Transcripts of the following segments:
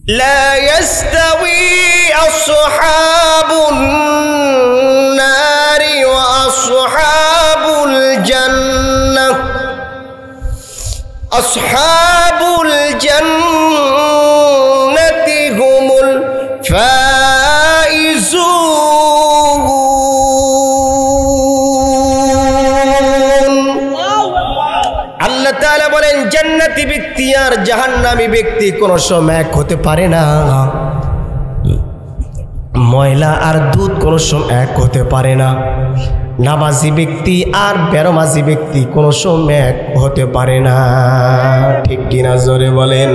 লা ইয়াস্তাউই আসহাবুন নারি ওয়া আসহাবুল জান্নাহ আসহাবুল জান্নাতি হুমুল ফাইজুন। আল্লাহ তাআলা বলেন জান্নাতি ব্যক্তি আর জাহান্নামী ব্যক্তি কোন সময় এক হতে পারে না। ময়লা আর দুধ কোন সময় এক হতে পারে না। নামাজি ব্যক্তি আর বেনামাজি ব্যক্তি কোন সময় এক হতে পারে না। ঠিক কিনা জোরে বলেন।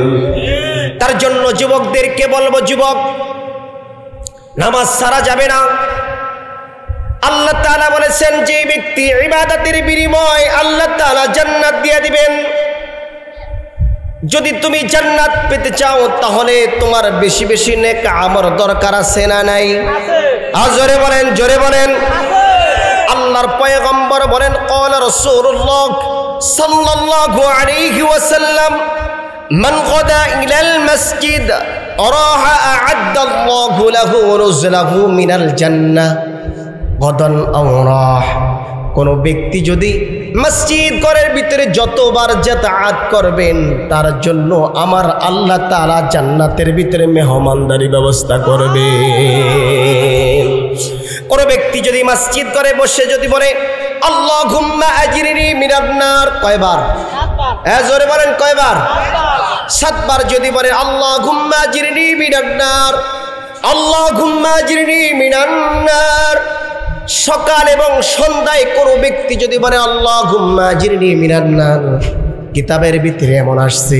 তার জন্য যুবকদেরকে বলবো, যুবক নামাজ ছাড়া যাবে না। আল্লাহ তাআলা বলেছেন যে ব্যক্তি ইবাদতের বিনিময়ে আল্লাহ তাআলা জান্নাত দিয়ে দিবেন। যদি তুমি জান্নাত পেতে চাও তাহলে তোমার বেশি বেশি নেক আমল দরকার আছে না নাই? জোরে বলেন, জোরে বলেন। আল্লাহর পয়গম্বর বলেন ক্বালা রাসূলুল্লাহ সাল্লাল্লাহু আলাইহি ওয়াসাল্লাম মান গাদা ইলাল মসজিদ রাহা আ'আদ্দাল্লাহু লাহু নুজলাহু মিনাল জান্নাহ গদান আও রাহ। কোন ব্যক্তি যদি মসজিদ ঘরের ভিতরে যতবার যাতায়াত করবেন তার জন্য আমার আল্লাহ তাআলা জান্নাতের ভিতরে মেহমানদারি ব্যবস্থা করবে। কোন ব্যক্তি যদি মসজিদ ঘরে বসে যদি বলে আল্লাহুম্মা আজরিনি মিনান নার, কয়বার? জোরে বলেন, কয়বার? 7 বার যদি বলে আল্লাহুম্মা আজরিনি মিনান নার, আল্লাহুম্মা আজরিনি মিনান নার। সকাল এবং সন্ধ্যায় কোন ব্যক্তি যদি বলে আল্লাহুম্মা আজরিনি মিনান নার, কিতাবের ভিতরে এমন আসছে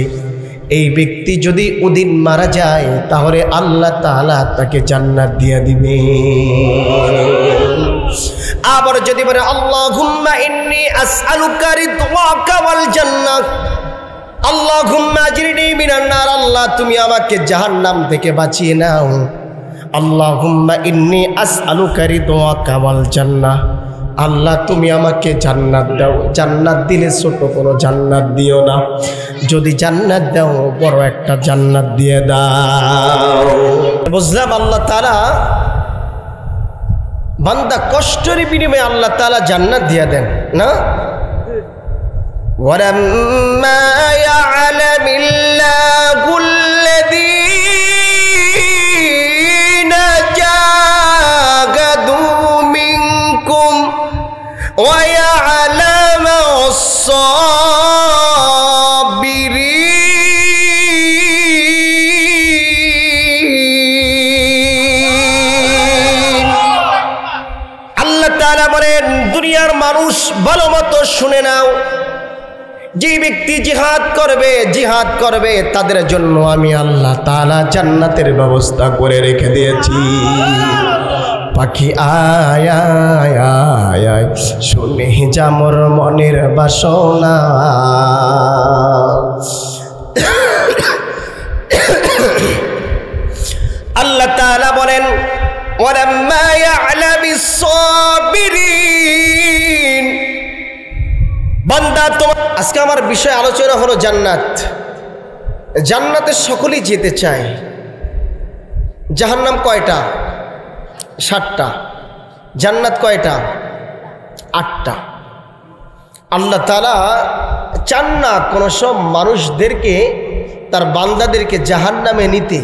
এই ব্যক্তি যদি ওদিন মারা যায় তাহলে আল্লাহ তাআলা তাকে জান্নাত দিয়ে দিবে। আবার যদি বলে আল্লাহুম্মা ইন্নী আসআলুকা রিদওয়াকা ওয়াল জান্নাহ, আল্লাহুম্মা আজরিনি মিনান নার, আল্লাহ তুমি আমাকে জাহান্নাম থেকে বাঁচিয়ে নাও। আল্লাহুম্মা ইন্নী আসআলুকা রিদওয়াকা ওয়াল জান্নাহ, আল্লাহ তুমি আমাকে জান্নাত দাও। জান্নাত দিলে ছোট কোনো জান্নাত দিও না, যদি জান্নাত দাও বড় একটা জান্নাত দিয়ে দাও। বুঝলাম আল্লাহ তাআলা বান্দা কষ্টের বিনিময়ে আল্লাহ তাআলা জান্নাত দিয়ে দেন না। ওয়ালাম্মা ইয়া'লামিল্লাহুল্লাযীনা জাহাদু মিনকুম ওয়া ইয়া'লামাস সাবিরিন। আল্লাহ তাআলা বলেন দুনিয়ার মানুষ ভালো মতো শুনে নাও, যে ব্যক্তি জিহাদ করবে তাদের জন্য আমি আল্লাহ তাআলা জান্নাতের ব্যবস্থা করে রেখে দিয়েছি। পাখি আয় আয় আয় আয় শুনে যা মোর মনের বাসনা, আল্লাহ তাআলা বলেন ওয়ালাম্মা ইয়া'লামিস সাবিরিন। বান্দা তোমার আজকে আমার বিষয় আলোচনা হলো জান্নাত। জান্নাতে সকলেই যেতে চায়। জাহান্নাম কয়টা? 7টা। জান্নাত কয়টা? 8টা। আল্লাহ তাআলা চান না কোনো সব মানুষদেরকে, তার বান্দাদেরকে জাহান্নামে নিতে।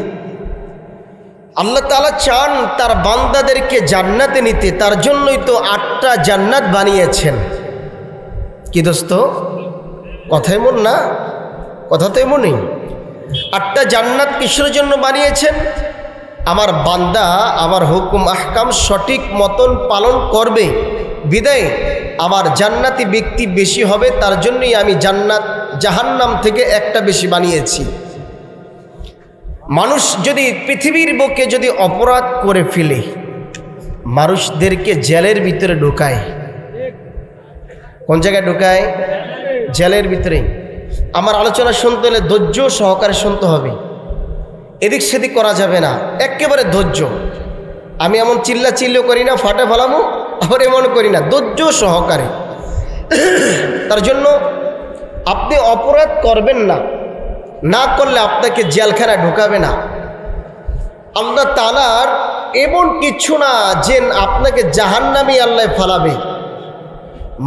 আল্লাহ তাআলা চান তার বান্দাদেরকে জান্নাতে নিতে। তার জন্যই তো 8টা জান্নাত বানিয়েছেন। কি দোস্ত, কথা এমন না? কথা তো এমনই। 8টা জান্নাত কিসের জন্য বানিয়েছেন? আমার বান্দা আমার হুকুম আহকাম সঠিক মতন পালন করবে বিদায় আমার জান্নাতি ব্যক্তি বেশি হবে। তার জন্যই আমি জাহান্নাম থেকে একটা বেশি বানিয়েছি। মানুষ যদি পৃথিবীর বুকে যদি অপরাধ করে ফেলে মানুষদেরকে জেলের ভিতরে ঢোকায়। কোন জায়গায় ঢোকায়? জেলের ভিতরে। আমার আলোচনা শুনতে হলে ধৈর্য সহকারে শুনতে হবে, এদিক সেদিক করা যাবে না, একেবারে ধৈর্য। আমি এমন চিল্লাও করি না, ফাটে ফেলামো, আবার এমন করি না, ধৈর্য সহকারে। তার জন্য আপনি অপরাধ করবেন না, না করলে আপনাকে জেলখানায় ঢোকাবে না। আল্লাহ তাআলার এমন কিছু না যে আপনাকে জাহান্নামে আল্লাহ ফালাবে।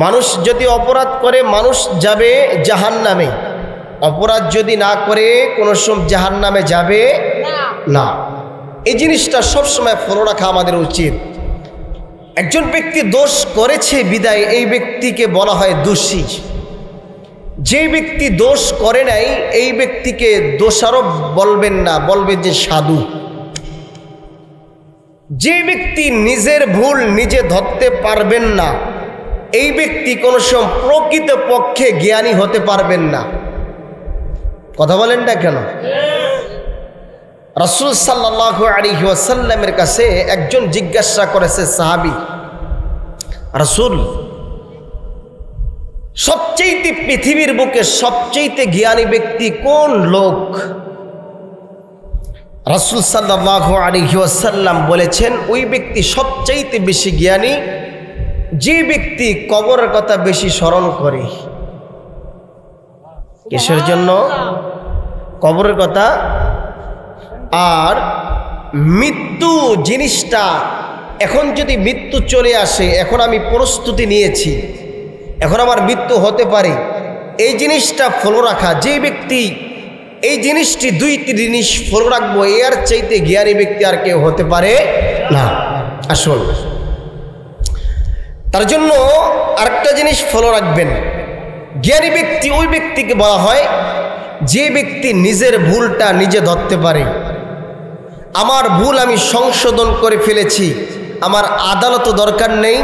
মানুষ যদি অপরাধ করে মানুষ যাবে জাহান্নামে, অপরাধ যদি না করে কোনো সময় জাহান্নামে যাবে না। এই জিনিসটা সবসময় ফলো রাখা আমাদের উচিত। একজন ব্যক্তি দোষ করেছে বিদায় এই ব্যক্তিকে বলা হয় দোষী। যে ব্যক্তি দোষ করে নাই এই ব্যক্তিকে দোষারোপ বলবেন না, বলবেন যে সাধু। যে ব্যক্তি নিজের ভুল নিজে ধরতে পারবেন না এই ব্যক্তি কোনো সময় প্রকৃত পক্ষে জ্ঞানী হতে পারবেন না। কথা বলেন না কেন? রাসূল সাল্লাল্লাহু আলাইহি ওয়াসাল্লামের কাছে একজন জিজ্ঞাসা করেছে সাহাবী, রাসূল সবচেয়ে পৃথিবীর বুকে সবচেয়ে জ্ঞানী ব্যক্তি কোন লোক? রাসূল সাল্লাল্লাহু আলাইহি ওয়াসাল্লাম বলেছেন, ওই ব্যক্তি সবচেয়ে বেশি জ্ঞানী যে ব্যক্তি কবরের কথা বেশি স্মরণ করে। কিসের জন্য? কবরের কথা। আর মৃত্যু জিনিসটা, এখন যদি মৃত্যু চলে আসে, এখন আমি প্রস্তুতি নিয়েছি, এখন আমার মৃত্যু হতে পারে, এই জিনিসটা ফলো রাখা। যে ব্যক্তি এই জিনিসটি দুইটি জিনিস ফলো রাখবো, এর চাইতে জ্ঞানী ব্যক্তি আর কেউ হতে পারে না। আসল তার জন্য আরেকটা জিনিস ফলো রাখবেন, জ্ঞানী ব্যক্তি ওই ব্যক্তিকে বলা হয় যে ব্যক্তি নিজের ভুলটা নিজে ধরতে পারে। আমার ভুল আমি সংশোধন করে ফেলেছি, আমার আদালতও দরকার নেই,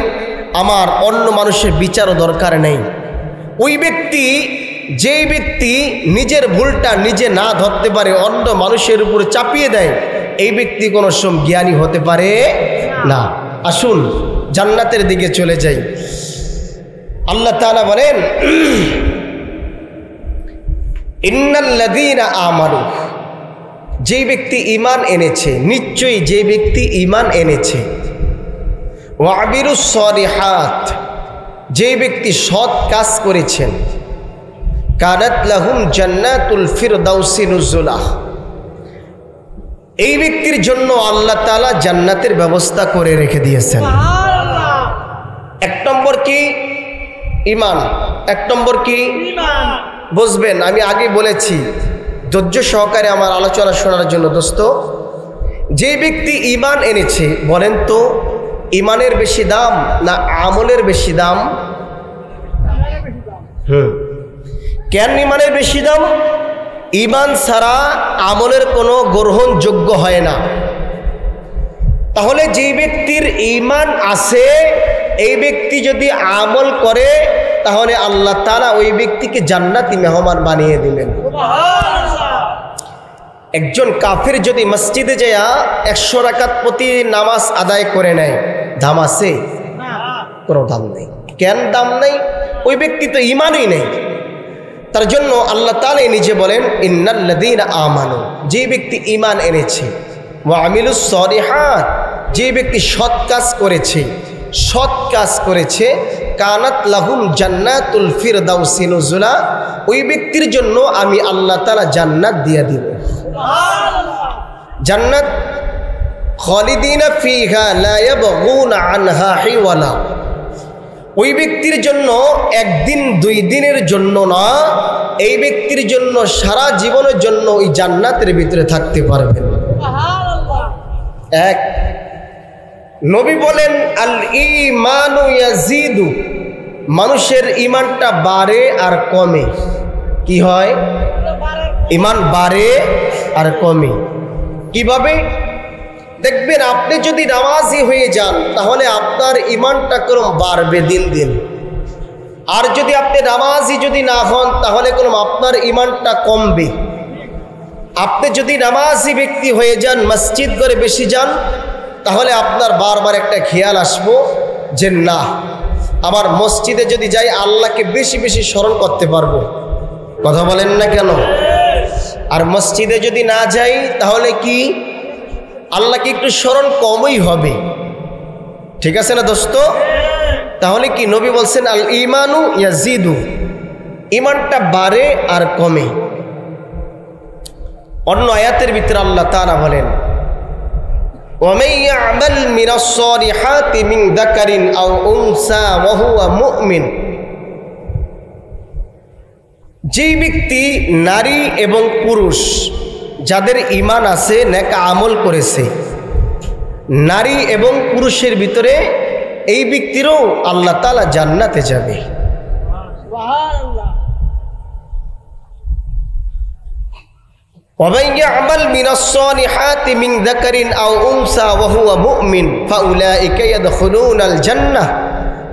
আমার অন্য মানুষের বিচারও দরকার নেই। ওই ব্যক্তি, যেই ব্যক্তি নিজের ভুলটা নিজে না ধরতে পারে, অন্য মানুষের উপরে চাপিয়ে দেয়, এই ব্যক্তি কোনো সময় জ্ঞানী হতে পারে না। আসুন জান্নাতের দিকে চলে যাই। আল্লাহ তাআলা বলেন, ইন্নাল্লাযীনা আমানু, যে ব্যক্তি ঈমান এনেছে, নিশ্চয়ই যে ব্যক্তি ঈমান এনেছে, ওয়া আমিলুস সালিহাত, যে ব্যক্তি সৎ কাজ করেছেন, কানাত লাহুম জান্নাতুল ফিরদাউসি নুজুলা, এই ব্যক্তির জন্য আল্লাহ তাআলা জান্নাতের ব্যবস্থা করে রেখে দিয়েছেন। এক নম্বর কি? ঈমান। এক নম্বর কি? বুঝবেন, আমি আগে বলেছি, ধৈর্য সহকারে আমার আলোচনা শোনার জন্য। দোস্ত, যে ব্যক্তি ঈমান এনেছে, বলেন তো ঈমানের বেশি দাম না আমলের বেশি দাম? কেন ঈমানের বেশি দাম? ঈমান ছাড়া আমলের কোনো গ্রহণযোগ্য হয় না। তাহলে যে ব্যক্তির ঈমান আছে, এই ব্যক্তি যদি আমল করে, তাহলে আল্লাহ তাআলা ওই ব্যক্তিকে জান্নাতি মেহমান বানিয়ে দিবেন। একজন কাফির যদি মসজিদে যায় 100 রাকাত প্রতি নামাজ আদায় করে নেয়, দাম আছে? কোনো দাম নেই। কেন দাম নেই? ওই ব্যক্তি তো ঈমানই নেই। তার জন্য আল্লাহ তাআলা নিজে বলেন, ইন্নাল্লাযীনা আমানু, যে ব্যক্তি ঈমান এনেছে, ওয়া আমিলুস সালিহাত, যে ব্যক্তি সৎ কাজ করেছে, সৎ কাজ করেছে, কানাত লাহুম জান্নাতুল ফিরদাউসি নুজুলা, ওই ব্যক্তির জন্য আমি আল্লাহ তাআলা জান্নাত দিয়ে দিব। জান্নাত খালিদিনা ফিহা লা ইয়াবগুনা আনহা হিওয়ালা, ওই ব্যক্তির জন্য একদিন দুই দিনের জন্য না, এই ব্যক্তির জন্য সারা জীবনের জন্য ওই জান্নাতের ভিতরে থাকতে পারবেন। এক, নবী বলেন, আল ঈমানু ইয়াজিদু, মানুষের ঈমানটা বাড়ে আর কমে। কি হয়? ঈমান বাড়ে আর কমে। কিভাবে? দেখবেন, আপনি যদি নামাজি হয়ে যান তাহলে আপনার ঈমানটা ক্রম বাড়বে দিন দিন। আর যদি আপনি নামাজি যদি না হন তাহলে ক্রম আপনার ঈমানটা কমবে। আপনি যদি নামাজি ব্যক্তি হয়ে যান, মসজিদ করে বেশি যান, তাহলে আপনার বারবার একটা খেয়াল আসবো যে না, আমার মসজিদে যদি যাই আল্লাহকে বেশি বেশি স্মরণ করতে পারবো। কথা বলেন না কেন? আর মসজিদে যদি না যাই তাহলে কি আল্লাহকে একটু স্মরণ কমই হবে। ঠিক আছে না দোস্ত? তাহলে কি নবী বলছেন, আল ঈমানু ইয়াজিদু, ঈমানটা বাড়ে আর কমে। অন্য আয়াতের ভিতরে আল্লাহ তাআলা বলেন, ومن يعمل من الصالحات من ذكر أو أنثى وهو مؤمن যেই ব্যক্তি নারী এবং পুরুষ যাদের ঈমান আছে নেক আমল করেছে নারী এবং পুরুষের ভিতরে এই ব্যক্তিরও আল্লাহ তাআলা জান্নাতে যাবে সুবহানাল্লাহ ومن يعمل من الصالحات من ذكر أو أنثى وهو مؤمن فأولئك يدخلون الجنة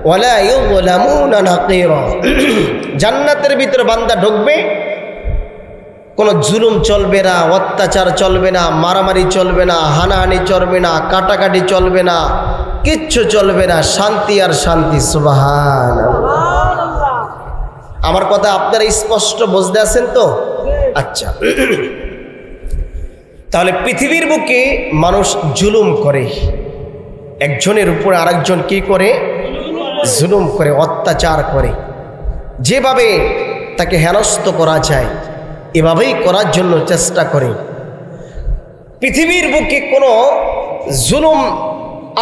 ولا يظلمون نقيرا জান্নাতের ভিতরে বান্দা ঢুকবে কোনো জুলুম চলবে না অত্যাচার চলবে না মারামারি চলবে না হানাহানি চলবে না কাটাকাটি চলবে না কিচ্ছু চলবে না শান্তি আর শান্তি সুবহানাল্লাহ আমার কথা আপনারা স্পষ্ট বুঝতে আছেন তো আচ্ছা তাহলে পৃথিবীর বুকে মানুষ জুলুম করে একজনের উপর আরেকজন কি করে জুলুম করে অত্যাচার করে যেভাবে তাকে হেনস্থ করা যায় এভাবেই করার জন্য চেষ্টা করে পৃথিবীর বুকে কোনো জুলুম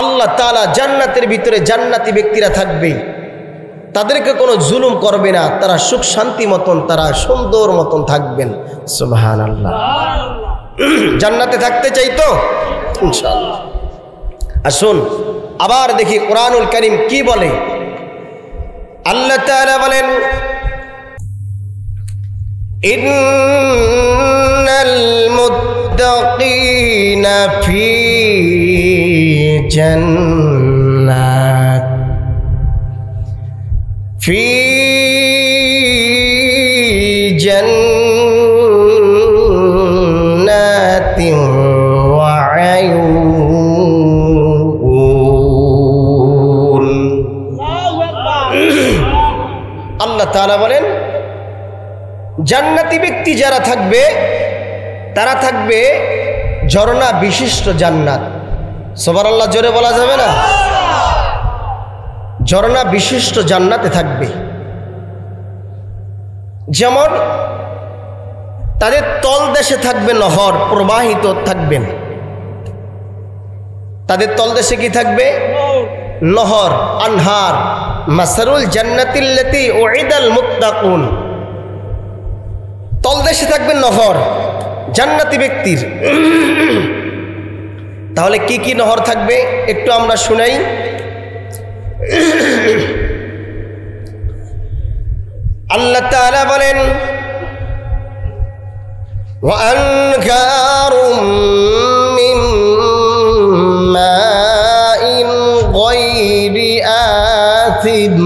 আল্লাহ তাআলা জান্নাতের ভিতরে জান্নাতি ব্যক্তিরা থাকবে তাদেরকে কোনো জুলুম করবে না তারা সুখ শান্তি মতন তারা সুন্দর মতন থাকবেন সুবহানাল্লাহ জান্নাতে থাকতে চাই তো ইনশাআল্লাহ আসুন আবার দেখি কোরআনুল কারীম কি বলে আল্লাহ তাআলা বলেন ইন্নাল মুত্তাকিনা ফি জান্নাত ফি জান্নাতিন ওয়া আয়ুন আল্লাহ তাআলা বলেন জান্নাতি ব্যক্তি যারা থাকবে তারা থাকবে ঝর্ণা বিশিষ্ট জান্নাত সুবহানাল্লাহ জোরে বলা যাবে না ঝর্ণা বিশিষ্ট জান্নাতে থাকবে যেমন তাদের তলদেশে থাকবে নহর প্রবাহিত থাকবেন তাদের তলদেশে কি থাকবে নহর আনহার মাসারুল জান্নাতিল্লাতী উইদাল মুত্তাকুন তলদেশে থাকবে নহর জান্নাতি ব্যক্তির তাহলে কি কি নহর থাকবে একটু আমরা শুনাই আল্লাহ তাআলা বলেন ওয়া আনহারুম মিন মাইন গায়রি আসিদ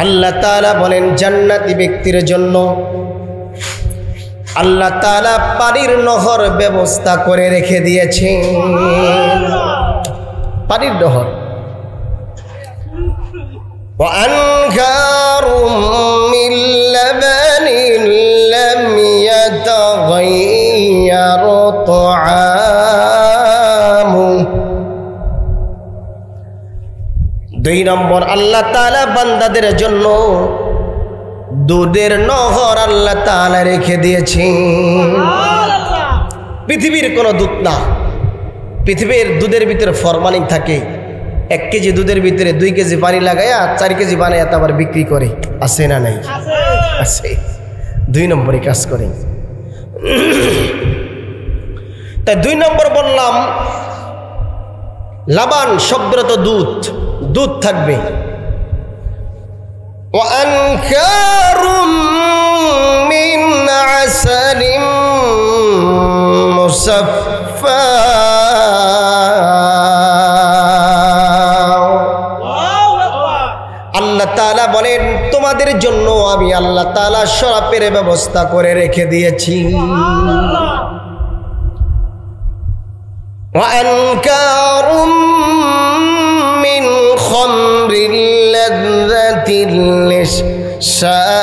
আল্লাহ তাআলা বলেন জান্নাতি ব্যক্তির জন্য আল্লাহ তাআলা পানির নহর ব্যবস্থা করে রেখে দিয়েছেন পানির নহর وأنهارٌ من لبن لم يتغير طعامه দুই নম্বর আল্লাহ তাআলা বান্দাদের জন্য দুধের নহর আল্লাহ তাআলা রেখে দিয়েছেন পৃথিবীর কোনো দুধ না পৃথিবীর দুধের ভিতরে ফরমালিন থাকে 1 কেজি দুধের ভিতরে 2 কেজি পানি লাগায়া 4 কেজি বানায়া আবার বিক্রি করে আছে না নাই আছে 2 নম্বরে কাজ করে তাই 2 নম্বর বললাম লাবান শব্দরত দুধ দুধ থাকবে ওয়ানকারুম মিন আসালিম মুসাফফা আল্লাহ তাআলা বলেন তোমাদের জন্য আমি আল্লাহ তাআলা শরাবের ব্যবস্থা করে রেখে দিয়েছি ওয়ানকারুম মিন খামরিল লাযযাতিল লিশারিবিন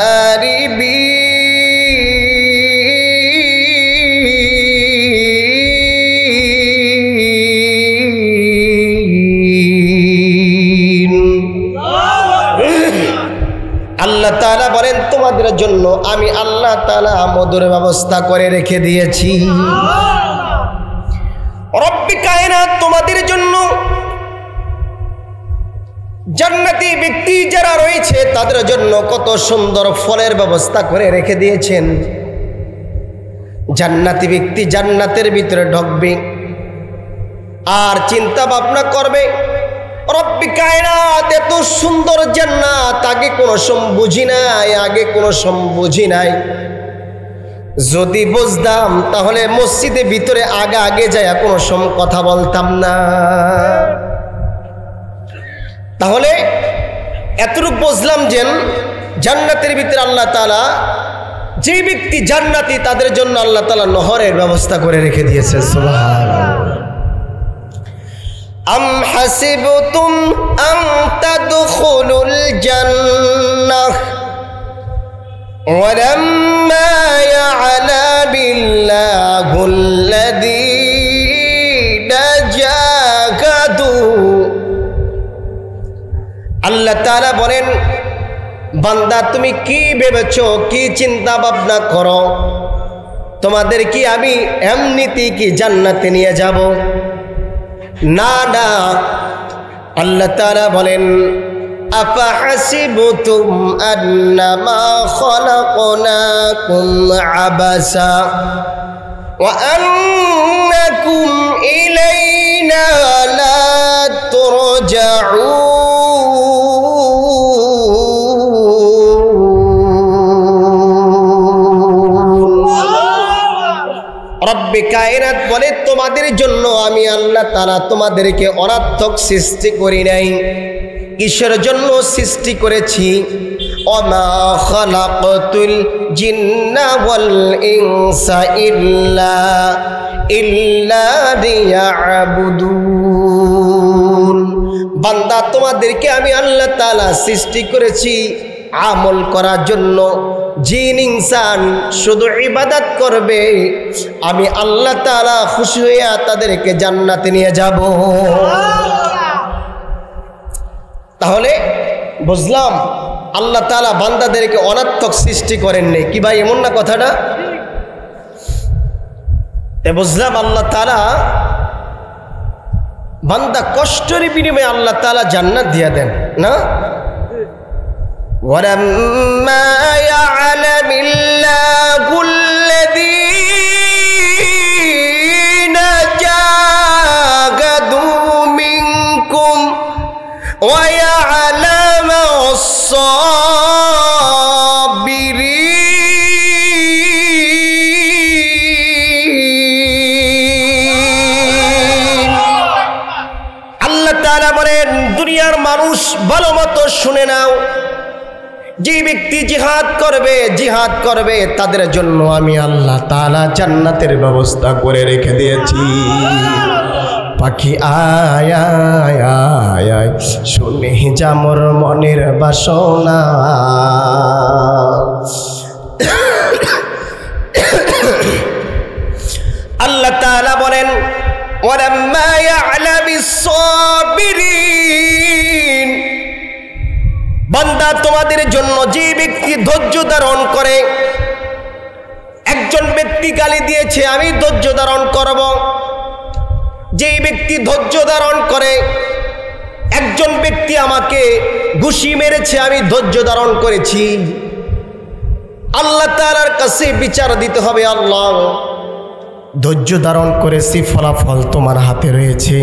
আল্লাহ তাআলা বলেন তোমাদের জন্য আমি আল্লাহ তাআলা মধুর ব্যবস্থা করে রেখে দিয়েছি রব্বি কায়নাত তোমাদের জন্য জান্নাতি ব্যক্তি যারা রয়েছে তাদের জন্য কত সুন্দর ফলের ব্যবস্থা করে রেখে দিয়েছেন। জান্নাতি ব্যক্তি জান্নাতের ভিতরে ঢুকবে আর চিন্তা ভাবনা করবে, রব্বি কায়নাত এত সুন্দর জান্নাত আগে কোনো বুঝি নাই। যদি বুঝতাম তাহলে মসজিদের ভিতরে আগে যায় কোনো কথা বলতাম না। তাহলে এতটুকু বুঝলাম যে জান্নাতের ভিতরে আল্লাহ তাআলা যে ব্যক্তি জান্নাতি তাদের জন্য আল্লাহ তাআলা নহরের ব্যবস্থা করে রেখে দিয়েছে। সুবহানাল্লাহ। আম হাসিবতুম আন তাদখুলুল জান্নাহ ওয়ালাম্মা ইয়া'লামিল্লাহুল্লাযীনা জাহাদু। আল্লাহ তাআলা বলেন, বান্দা তুমি কি ভেবেছো, কি চিন্তা ভাবনা করো, তোমাদের কি আমি এমনিতেই কি জান্নাতে নিয়ে যাব? না না, আল্লাহ তাআলা বলেন, আফা হাসিবতুম আন্নামা খালাকনাকুম আবাসা ওয়া আন্নাকুম ইলাইনা লা তুরজাউন। রব্বে কায়নাত বলে, তোমাদের জন্য আমি আল্লাহ তাআলা তোমাদেরকে অনার্থক সৃষ্টি করি নাই। কিসের জন্য সৃষ্টি করেছি? ওমা খালাকতুল জিন্না ওয়াল ইনসা ইল্লা লিয়াবুদুন। বান্দা তোমাদেরকে আমি আল্লাহ তাআলা সৃষ্টি করেছি আমল করার জন্য। জিন ইনসান শুধু ইবাদত করবে, আমি আল্লাহ তাআলা খুশি হইয়া তাদেরকে জান্নাতে নিয়ে যাব। তাহলে বুঝলাম আল্লাহ তাআলা বান্দাদেরকে অনার্থক সৃষ্টি করেননি। কি ভাই এমন না কথাটা? বুঝলাম আল্লাহ তাআলা বান্দা কষ্টের বিনিময়ে আল্লাহ তাআলা জান্নাত দিয়ে দেন না। ওয়ালাম্মা ইয়া'লামিল্লাহুল্লাযীনা জাহাদু মিনকুম ওয়া ইয়া'লামাস সাবিরিন। আল্লাহ তাআলা বলেন, দুনিয়ার মানুষ ভালো মতো শুনে নাও, যে ব্যক্তি জিহাদ করবে তাদের জন্য আমি আল্লাহ তাআলা জান্নাতের ব্যবস্থা করে রেখে দিয়েছি। পাখি আয় আয় আয় আয় শুনে যা মোর মনের বাসনা। আল্লাহ তাআলা বলেন, ওয়ালাম্মা ইয়া'লামিস সাবিরিন। বান্দা তোমাদের জন্য যে ব্যক্তি ধৈর্য ধারণ করে, একজন ব্যক্তি গালি দিয়েছে আমি ধৈর্য ধারণ করব, যেই ব্যক্তি ধৈর্য ধারণ করে, একজন ব্যক্তি আমাকে ঘুষি মেরেছে আমি ধৈর্য ধারণ করেছি, আল্লাহ তাআলার কাছে বিচার দিতে হবে। আল্লাহ ধৈর্য ধারণ করেছি, ফলাফল তোমার হাতে রয়েছে।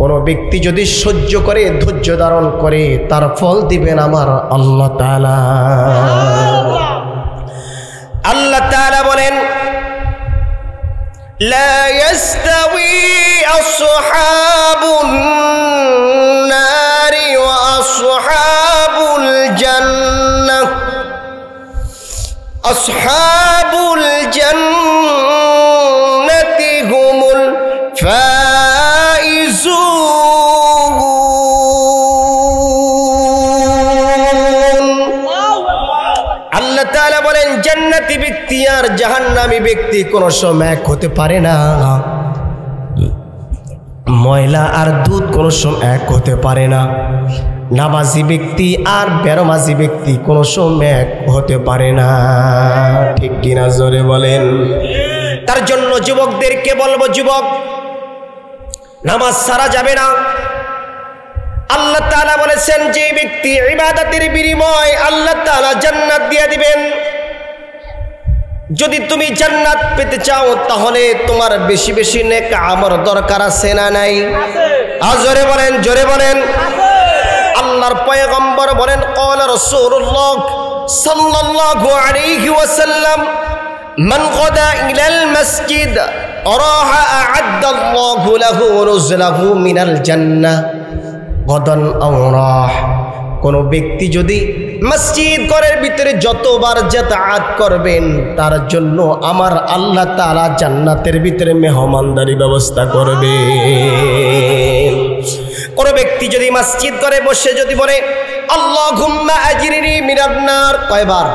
কোন ব্যক্তি যদি সহ্য করে ধৈর্য ধারণ করে তার ফল দিবেন আমার আল্লাহ তাআলা। আল্লাহ তাআলা বলেন, লা ইয়াস্তাওয়ি আসহাবুন নারি ওয়া আসহাবুল জান্নাহ। আসহাবুল জান্নাতি হুমুল আল্লাহ তাআলা বলেন, জান্নাতি ব্যক্তি আর জাহান্নামী ব্যক্তি কোনো সময় এক হতে পারে না। ময়লা আর দুধ কোনো সময় এক হতে পারে না। নামাজি ব্যক্তি আর বেনামাজি ব্যক্তি কোনো সময় এক হতে পারে না। ঠিক কিনা জোরে বলেন। তার জন্য যুবকদেরকে বলবো, যুবক নামাজ ছাড়া যাবে না। আল্লাহ তাআলা বলেছেন যে ব্যক্তি ইবাদতের বিনিময়ে আল্লাহ তাআলা জান্নাত দিয়ে দিবেন। যদি তুমি জান্নাত পেতে চাও তাহলে তোমার বেশি বেশি নেক আমল দরকার আছে না নাই? জোরে বলেন, জোরে বলেন। আল্লাহর পয়গম্বর বলেন ক্বালা রাসূলুল্লাহ সাল্লাল্লাহু আলাইহি ওয়াসাল্লাম মান গাদা ইলাল মাসজিদ রাহা আ'আদ্দাল্লাহু লাহু নুজলাহু মিনাল জান্নাহ গাদান আও রাহ। কোন ব্যক্তি যদি মসজিদ ঘরের ভিতরে যতবার যাতায়াত করবেন তার জন্য আমার আল্লাহ তাআলা জান্নাতের ভিতরে মেহমানদারি ব্যবস্থা করবে। কোন ব্যক্তি যদি মসজিদ ঘরে বসে যদি বলে আল্লাহুম্মা আজরিনি মিনান নার, কয়বার?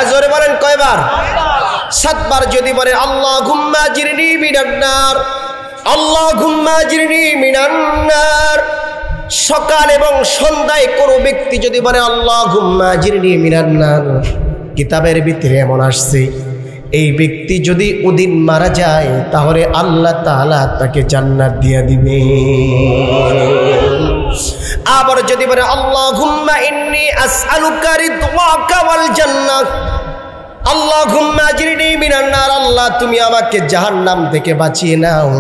জোরে বলেন, কয়বার? 7 বার যদি বলে আল্লাহুম্মা আজরিনি মিনান নার, আল্লাহুম্মা আজরিনি মিনান নার। সকাল এবং সন্ধ্যায় কোনো ব্যক্তি যদি বলে আল্লাহুম্মা আজরিনি মিনান নার, কিতাবের ভিতরে এমন আসছে এই ব্যক্তি যদি ওদিন মারা যায় তাহলে আল্লাহ তাআলা তাকে জান্নাত দিয়ে দিবে। আবার যদি বলে আল্লাহুম্মা ইন্নী আসআলুকা রিদওয়াকা ওয়াল জান্নাহ, আল্লাহুম্মা আজরিনি মিনান নার, আল্লাহ তুমি আমাকে জাহান্নাম থেকে বাঁচিয়ে নাও।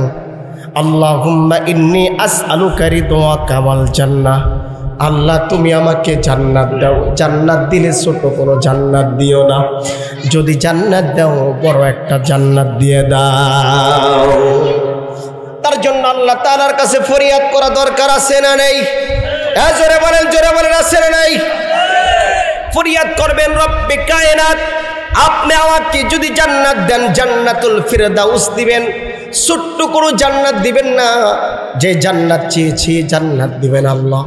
আল্লাহুম্মা ইন্নী আসআলুকা রিদওয়াকা ওয়াল জান্নাহ, আল্লাহ তুমি আমাকে জান্নাত দাও। জান্নাত দিলে ছোট কোনো জান্নাত দিও না, যদি জান্নাত দাও বড় একটা জান্নাত দিয়ে দাও। তার জন্য আল্লাহ তাআলার কাছে ফরিয়াদ করা দরকার আছে না নেই? জোরে বলেন, জোরে বলেন, আছে না নাই? ফরিয়াদ করবেন রব্বে কায়নাত আপনি আমাকে যদি জান্নাত দেন জান্নাতুল ফিরদাউস দিবেন, ছোট্ট কোনো জান্নাত দিবেন না, যে জান্নাত চেয়েছি জান্নাত দিবেন আল্লাহ।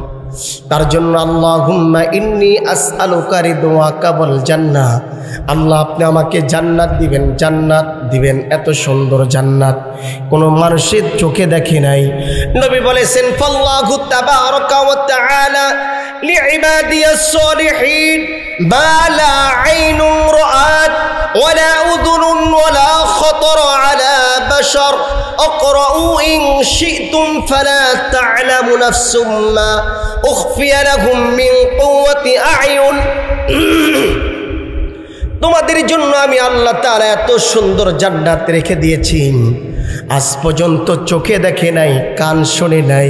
তার জন্য আল্লাহুম্মা ইন্নী আসআলুকা রিদওয়াকা ওয়াল জান্নাহ, আল্লাহ আপনি আমাকে জান্নাত দিবেন, জান্নাত দিবেন, এত সুন্দর জান্নাত কোন মানুষের চোখে দেখে নাই। নবী বলেছেন ফাল্লাহু তাবারাকা ওয়া তাআলা লিইবাদিয়াস সালিহিন মা লা আইনুন রাআত ওয়া লা উযুনুন ওয়া লা খাতারা আলা বাশার اقرؤوا إن شئتم فلا تعلم نفس ما أخفي لهم من قوة أعين। তোমাদের জন্য আমি আল্লাহ তাআলা এত সুন্দর জান্নাত রেখে দিয়েছি, আজ পর্যন্ত চোখে দেখে নাই, কান শোনে নাই।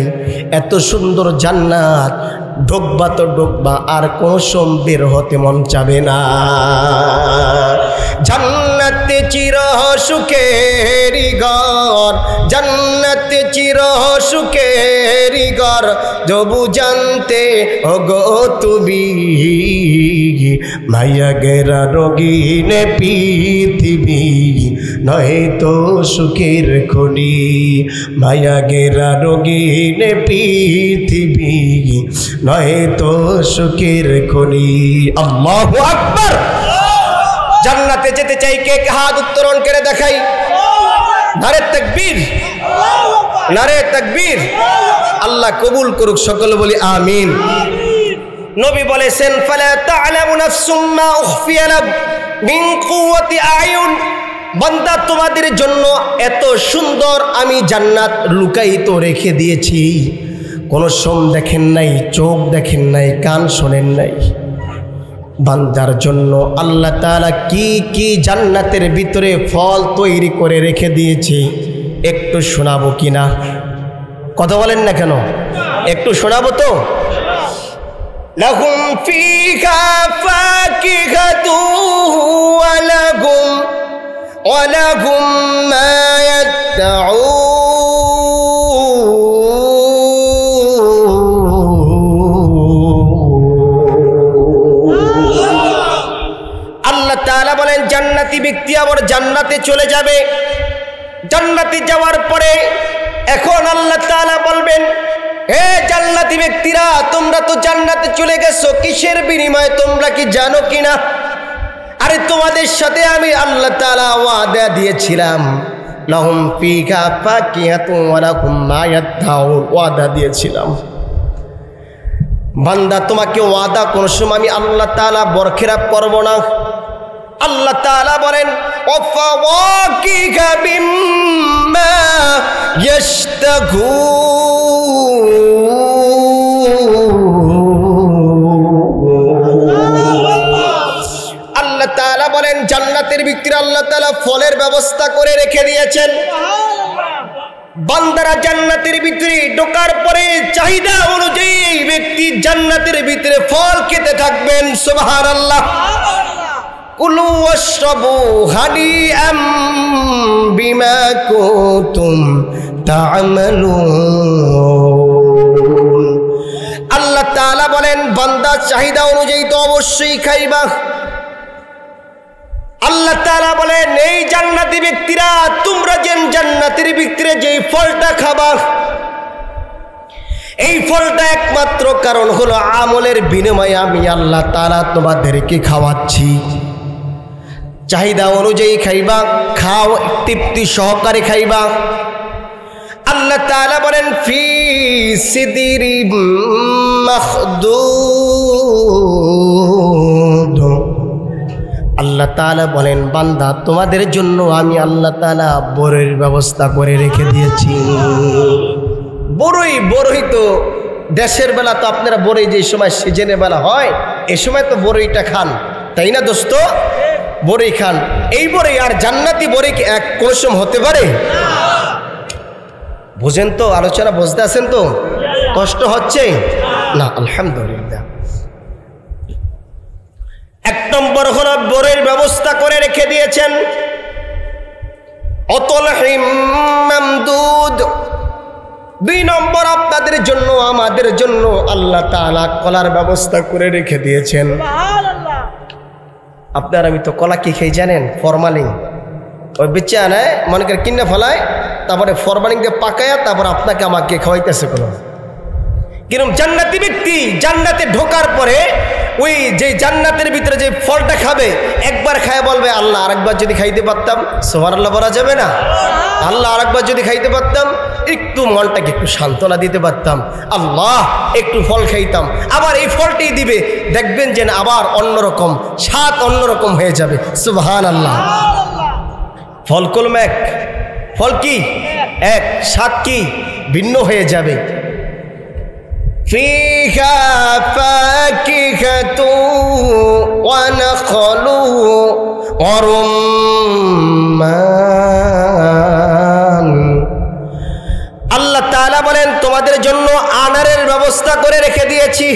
এত সুন্দর জান্নাত ঢোকবা তো ঢোকবা, আর কোনো সময় বের হতে মন চাবে না। জান্নাতে চির সুখেরি ঘর, জান্নাতে চির সুখেরি ঘর, যবু জানতে ওগো তুমি মায়া গেরা রোগিনে পৃথিবী নয় তো সুখের খনি, মায়া গেরা রোগিনে পৃথিবী নয় তো সুখের খনি। আল্লাহু আকবার। জান্নাতে যেতে চাই কে হাত উত্তোলন করে দেখাই? নারে তাকবীর, নারে তাকবীর। আল্লাহ কবুল করুক, সকল বলি আমিন। নবী বলেছেন ফালা তা'লামু নাফসুম মা উখফিয়া লাহুম মিন কুওয়াতি আয়ুন, বান্দা তোমাদের জন্য এত সুন্দর আমি জান্নাত লুকায়িত রেখে দিয়েছি, কোনো সোম দেখেন নাই, চোখ দেখেন নাই, কান শোনেন নাই। বান্দার জন্য আল্লাহ তাআলা কি কি জান্নাতের ভিতরে ফল তৈরি করে রেখে দিয়েছি একটু শোনাবো কিনা? কথা বলেন না কেন? একটু শোনাবো তো। লাহুম ফিহা ফাকিহাতু ওয়া লাহুম মা ইয়াদউন। বলেন জান্নাতি ব্যক্তি আবার জান্নাতে চলে যাবে। জান্নাতে যাওয়ার পরে এখন আল্লাহ তাআলা বলবেন, হে জান্নাতি ব্যক্তিরা তোমরা তো জান্নাতে চলে গেছো, কিসের বিনিময়ে তোমরা কি জানো কিনা? আরে তোমাদের সাথে আমি আল্লাহ তাআলা ওয়াদা দিয়েছিলাম, লাহুম ফিহা ফাকিহাতুন ওয়া লাহুম মা ইয়াদউন, ওয়াদা দিয়েছিলাম। বান্দা তোমাকে ওয়াদা কোন সময় আমি আল্লাহ তাআলা বরখেরাপ করব না। আল্লাহ তাআলা বলেন ওয়াফাওয়াকিহা বিম্মা আল্লাহ তাআলা বলেন জান্নাতের ভিতরে আল্লাহ তাআলা ফলের ব্যবস্থা করে রেখে দিয়েছেন। বান্দারা জান্নাতের ভিতরে ঢোকার পরে চাহিদা অনুযায়ী এই ব্যক্তি জান্নাতের ভিতরে ফল খেতে থাকবেন। সুবহানাল্লাহ। কুলু ওয়াশরাবু হানিআম বিমা কুনতুম তা'মালুন। আল্লাহ তাআলা বলেন বান্দা চাহিদা অনুযায়ী তো অবশ্যই খাইবা। আল্লাহ তাআলা বলেন এই জান্নাতি ব্যক্তিরা তোমরা যে জান্নাতের ভিতরে যে ফলটা খাবা এই ফলটা একমাত্র কারণ হলো আমলের বিনিময়ে আমি আল্লাহ তাআলা তোমাদেরকে খাওয়াচ্ছি। চাহিদা অনুযায়ী খাইবা, খাও তৃপ্তি সহকারে খাইবা। আল্লাহ তাআলা বলেন ফি সিদরিম মাখদুদ। আল্লাহ তাআলা বলেন বান্দা তোমাদের জন্য আমি আল্লাহ তাআলা বড়ইয়ের ব্যবস্থা করে রেখে দিয়েছি। বড়ই তো দেশের বেলা তো আপনারা বড়ই যে সময় সিজনের বেলা হয় এই সময় তো বড়ইটা খান, তাই না দোস্ত? বড়ই খান। এই বড়ই আর জান্নাতি বড়ই কি এক কোন সময় হতে পারে? বুঝেন তো? আলোচনা বুঝতে আছেন তো? কষ্ট হচ্ছে না? আলহামদুলিল্লাহ। এক নম্বর হলো বড়ইয়ের ব্যবস্থা করে রেখে দিয়েছেন। অতলহিম মামদুদ। দুই নম্বর আপনাদের জন্য আমাদের জন্য আল্লাহ তাআলা কলার ব্যবস্থা করে রেখে দিয়েছেন। আপনার আমি তো কলা কি খেয়ে জানেন? ফরমালিন। ওই বেচে আনায় মনে করে কিনে ফেলায়, তারপরে ফরমালিন দিয়ে পাকায়, তারপর আপনাকে আমাকে খাওয়াইতেছে। কোনো কিরকম জান্নাতি ব্যক্তি জান্নাতে ঢোকার পরে ওই যে জান্নাতের ভিতরে যে ফলটা খাবে একবার খায় বলবে আল্লাহ আরেকবার যদি খাইতে পারতাম। সুবহানাল্লাহ বলা যাবে না? আল্লাহ আরেকবার যদি খাইতে পারতাম, একটু মনটাকে একটু সান্ত্বনা দিতে পারতাম, আল্লাহ একটু ফল খাইতাম। আবার এই ফলটাই দিবে, দেখবেন যে আবার অন্যরকম স্বাদ অন্যরকম হয়ে যাবে। সুবহানাল্লাহ। ফল কলম এক, ফল কি এক, স্বাদ কি ভিন্ন হয়ে যাবে। فيها فاكهة ونخل ورمان। আল্লাহ তাআলা বলেন তোমাদের জন্য আনারের ব্যবস্থা করে রেখে দিয়েছি।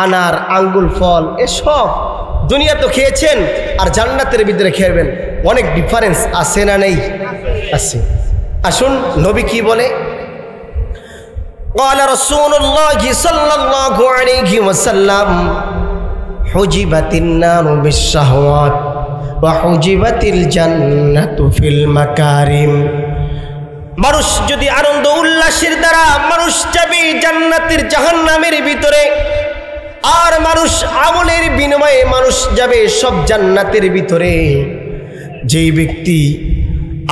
আনার, আঙ্গুল ফল এসব দুনিয়া তো খেয়েছেন আর জান্নাতের ভিতরে খেবেন, অনেক ডিফারেন্স আছে না নেই? আছে। আসুন নবী কি বলে? قال رسول الله صلى الله عليه وسلم حجبت النار بالشهوات وحجبت الجنة في المكارم। মানুষ যদি আনন্দ উল্লাসের দ্বারা মানুষ যাবে জান্নাতের জাহান্নামের ভিতরে, আর মানুষ আমলের বিনিময়ে মানুষ যাবে সব জান্নাতের ভিতরে। যেই ব্যক্তি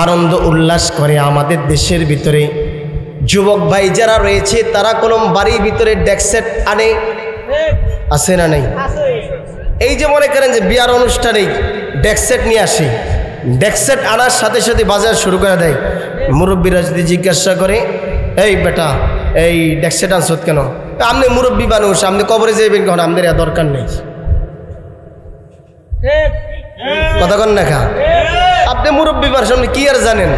আনন্দ উল্লাস করে আমাদের দেশের ভিতরে যুবক ভাই যারা রয়েছে তারা কোনো বাড়ির ভিতরে ডেকসেট আনে, আছে না নেই? এই যে মনে করেন যে বিয়ার অনুষ্ঠানে ডেকসেট নিয়ে আসে, ডেকসেট আনার সাথে সাথে বাজার শুরু করে দেয়। মুরব্বীরা যদি জিজ্ঞাসা করে এই বেটা এই ডেকসেট আনছত কেন? আপনি মুরব্বী মানুষ, আপনি কবরে যাবেন কখন? আমাদের আর দরকার নেই। কথা কন না খা? আপনি মুরব্বী মানুষ, আপনি কি আর জানেন?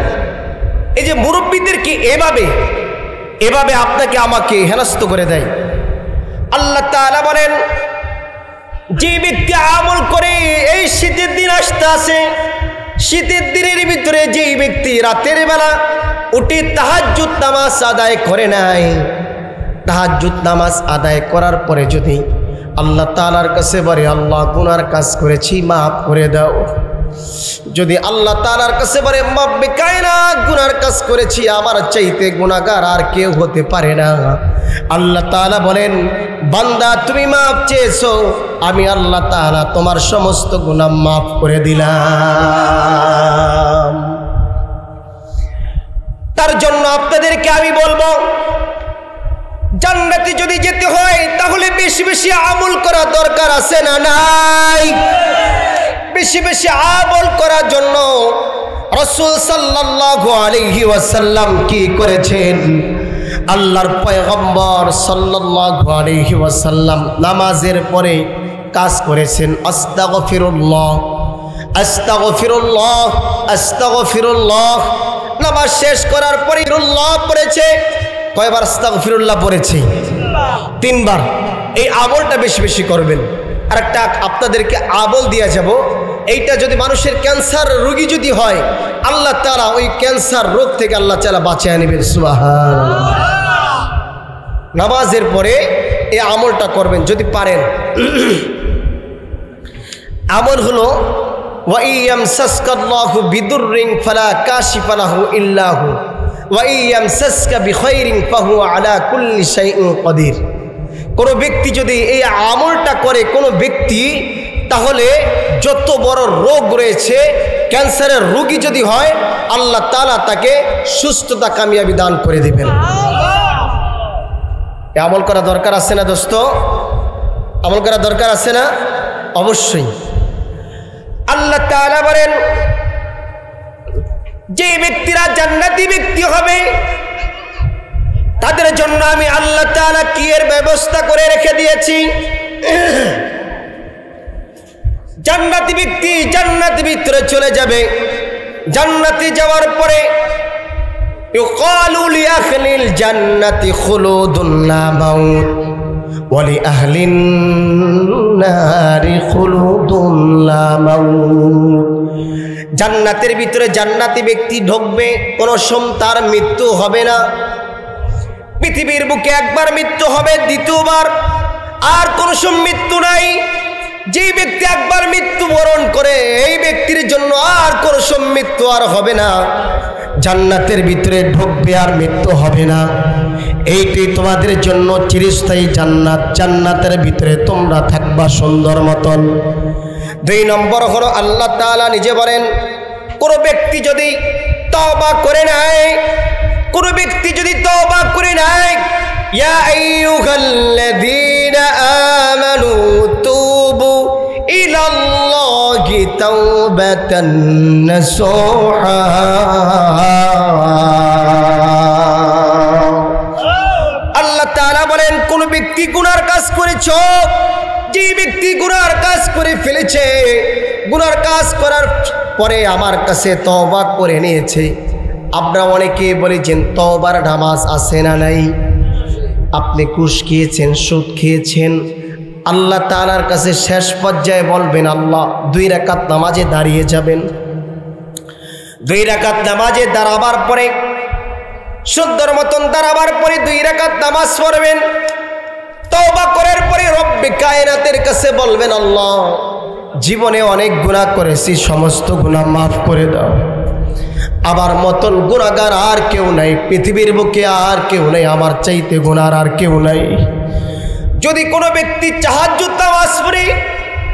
এই যে মুরব্বীদেরকে এভাবে আপনাকে আমাকে হেনস্থ করে দেয়। আল্লাহ তাআলা বলেন যে ব্যক্তি আমল করে, এই শীতের দিন আসতে আছে, শীতের দিনের ভিতরে যেই ব্যক্তি রাতের বেলা উঠে তাহাজ্জুদ নামাজ আদায় করে নাই, তাহাজ্জুদ নামাজ আদায় করার পরে যদি আল্লাহ তাআলার কাছে বলে আল্লাহ গুনার কাজ করেছি মাফ করে দাও, যদি আল্লাহ তাআলার কাছে বলে মাব্বে কায়না গুনার কাজ করেছি, আমার চাইতে গুনাহগার আর কেউ হতে পারে না, আল্লাহ তাআলা বলেন বান্দা তুমি মাফ চেয়েছো, আমি আল্লাহ তাআলা তোমার সমস্ত গুনাহ মাফ করে দিলাম। তার জন্য আপনাদেরকে আমি বলবো জান্নাতে যদি যেতে হয় তাহলে বেশি বেশি আমল করা দরকার আছে না নাই? বেশি বেশি আমল করার জন্য রাসূল সাল্লাল্লাহু আলাইহি ওয়াসাল্লাম কি করেছেন? আল্লাহর পয়গম্বর সাল্লাল্লাহু আলাইহি ওয়াসাল্লাম নামাজের পরে কাজ করেছেন, আস্তাগফিরুল্লাহ আস্তাগফিরুল্লাহ আস্তাগফিরুল্লাহ। নামাজ শেষ করার পরে আল্লাহ পড়েছে। কয়বার আস্তাগফিরুল্লাহ পড়েছে? 3 বার। এই আমলটা বেশি বেশি করবেন। আর একটা আপনাদেরকে আমল দিয়ে যাব, এইটা যদি মানুষের ক্যান্সার রোগী যদি হয়, আল্লাহ তাআলা ওই ক্যান্সার রোগ থেকে আল্লাহ তাআলা বাঁচিয়ে নেবেন। সুবহানাল্লাহ। নামাজের পরে এই আমলটা করবেন যদি পারেন। আমল হলো ওয়া ইয়ামসাসকাল্লাহু বিদুররিন ফালা কাশিফা লাহু ইল্লা হু ওয়া ইয়ামসাসকা বিখাইরিন ফাহুয়া আলা কুল্লি শাইইন কাদির। কোনো ব্যক্তি যদি এই আমলটা করে কোনো ব্যক্তি, তাহলে যত বড় রোগ রয়েছে, ক্যান্সারের রোগী যদি হয়, আল্লাহ তাআলা তাকে সুস্থতা কামিয়াবি দান করে দিবেন। এই আমল করা দরকার আছে না দোস্ত? আমল করা দরকার আছে না? অবশ্যই। আল্লাহ তাআলা বলেন, যে ব্যক্তিরা জান্নাতি ব্যক্তি হবে তাদের জন্য আমি আল্লাহ তাআলা কি এর ব্যবস্থা করে রেখে দিয়েছি। জান্নাতি ব্যক্তি জান্নাতের ভিতরে চলে যাবে। জান্নাতে যাওয়ার পরে ইউকালু লিআহলিল জান্নাতি খুলুদুন লা মাউত ওয়া লিআহলিন নারি খুলুদুন লা মাউত। জান্নাতের ভিতরে জান্নাতি ব্যক্তি ঢুকবে, কোনো তার মৃত্যু হবে না। পৃথিবীর বুকে একবার মৃত্যু হবে, দ্বিতীয়বার আর কোনো মৃত্যু নাই। যে ব্যক্তি একবার মৃত্যুবরণ করে, এই ব্যক্তির জন্য আর কোনো মৃত্যু আর হবে না। জান্নাতের ভিতরে ঢুকবে আর মৃত্যু হবে না। এইটি তোমাদের জন্য চিরস্থায়ী জান্নাত। জান্নাতের ভিতরে তোমরা থাকবা সুন্দর মতন। 2 নম্বর হলো আল্লাহ তাআলা নিজে বলেন, কোনো ব্যক্তি যদি তওবা করে নেয়, কোনো ব্যক্তি যদি তওবা করে নেয়, ইয়া আইয়ুহাল্লাযীনা আমানু তুবু ইলাল্লাহি তাওবাতান নাসুহা। আল্লাহ তাআলা বলেন, কোন ব্যক্তি গুনার কাজ করেছো, যে ব্যক্তি গুনার কাজ করে ফেলেছে, গুনার কাজ করার পরে আমার কাছে তওবা করে নিয়েছে। আমরা অনেকে বলেছেন তওবার নামাজ আছে না নাই? আপনি ঘুষ খেয়েছেন, সুদ খেয়েছেন, আল্লাহ তাআলার কাছে শেষ পর্যায়ে বলবেন আল্লাহ, 2 রাকাত নামাজে দাঁড়িয়ে যাবেন। 2 রাকাত নামাজে দাঁড়াবার পরে, সুন্দর মতন দাঁড়াবার পরে 2 রাকাত নামাজ পড়বেন। তওবা করার পরে রব্বে কায়নাতের কাছে বলবেন আল্লাহ, জীবনে অনেক গুনাহ করেছি, সমস্ত গুনাহ মাফ করে দাও। আমার মতন গুনাহগার আর কেউ নাই, পৃথিবীর বুকে আর কেউ নাই, আমার চাইতে গুনাহগার আর কেউ নাই। যদি কোনো ব্যক্তি তাহাজ্জুদ নামাজ পড়ে,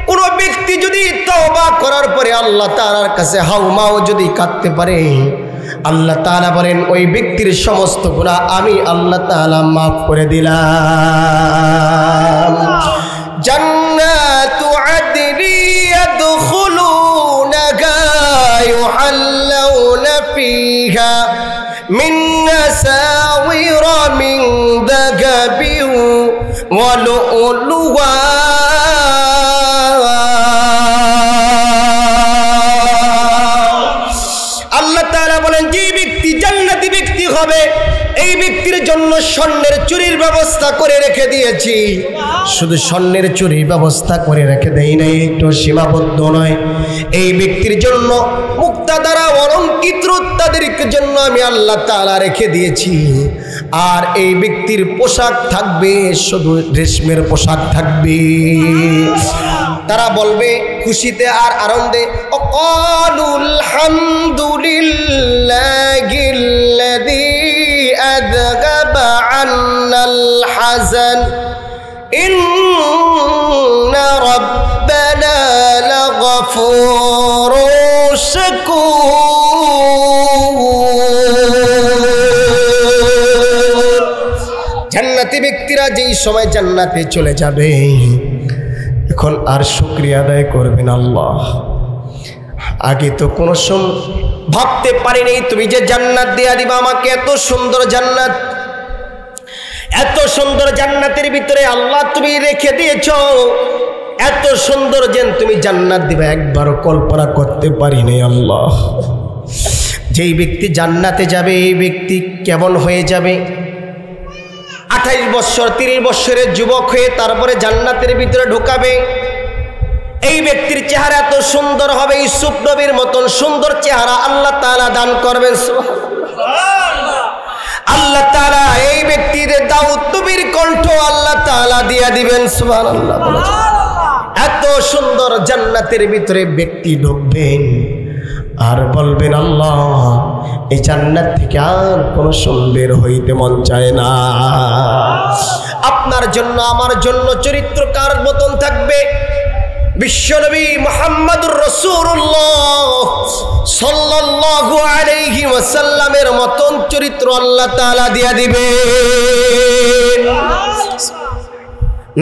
কোনো ব্যক্তি যদি তওবা করার পরে আল্লাহ তাআলার কাছে হাউমাও যদি কাঁদতে পারে, আল্লাহ তাআলা বলেন ওই ব্যক্তির সমস্ত গুনাহ আমি আল্লাহ তাআলা মাফ করে দিলাম। জান্নাতু আদনি ইয়াদখুলুনাহা ইউহাল্লাউনা ফিহা মিন আসাওিরা মিন যাহাবিন ওয়া লু'লুওয়া। আল্লাহ তাআলা বলেন, যে ব্যক্তি জান্নাতি ব্যক্তি হবে, এই ব্যক্তির জন্য স্বর্ণের চুরির ব্যবস্থা করে রেখে দিয়েছি। শুধু স্বর্ণের চুরির ব্যবস্থা করে রেখে দেই নাই, একটু সীমাবদ্ধ নয়, এই ব্যক্তির জন্য মুক্তা দ্বারা অলঙ্কিত তাদের জন্য আমি আল্লাহ তাআলা রেখে দিয়েছি। আর এই ব্যক্তির পোশাক থাকবে শুধু রেশমের পোশাক থাকবে। তারা বলবে খুশিতে আর আনন্দে, ওয়াকালুল হামদুলিল্লাহিল্লাযী আযগাবা আন্নাল হাযান ইন্না রাব্বানা লাগফুরুশ শাকুর। জান্নাতি ব্যক্তিরা যেই সময় জান্নাতে চলে যাবে, এখন আর শুকরিয়া আদায় করবেন আল্লাহ, আগে তো কোনো ভাবতে পারিনি তুমি যে জান্নাত দিয়া দিবা আমাকে, এত সুন্দর জান্নাত, এত সুন্দর জান্নাতের ভিতরে আল্লাহ তুমি রেখে দিয়েছো, এত সুন্দর যেন তুমি জান্নাত দিবা একবারও কল্পনা করতে পারিনি আল্লাহ। যেই ব্যক্তি জান্নাতে যাবে এই ব্যক্তি কেমন হয়ে যাবে? 28 বছর 30 বছরের যুবক হয়ে তারপরে জান্নাতের ভিতরে ঢোকাবে। এই ব্যক্তির চেহারা এত সুন্দর হবে, ইউসুফ নবীর মতন সুন্দর চেহারা আল্লাহ তাআলা দান করবেন। আল্লাহ তাআলা এই ব্যক্তির দাউদ নবীর কণ্ঠ আল্লাহ তাআলা দিয়া দিবেন। সুবহানাল্লাহ। এত সুন্দর জান্নাতের ভিতরে ব্যক্তি ঢুকবেন আর বলবেন আল্লাহ এই জান্নাত থেকে আর কোনো সুন্দর হইতে মন চায় না। আপনার জন্য আমার জন্য চরিত্রকার মতন থাকবে বিশ্বনবী মুহাম্মদুর রাসূলুল্লাহ সাল্লাল্লাহু আলাইহি ওয়াসাল্লামের মতন চরিত্র আল্লাহ তাআলা দিয়া দিবেন।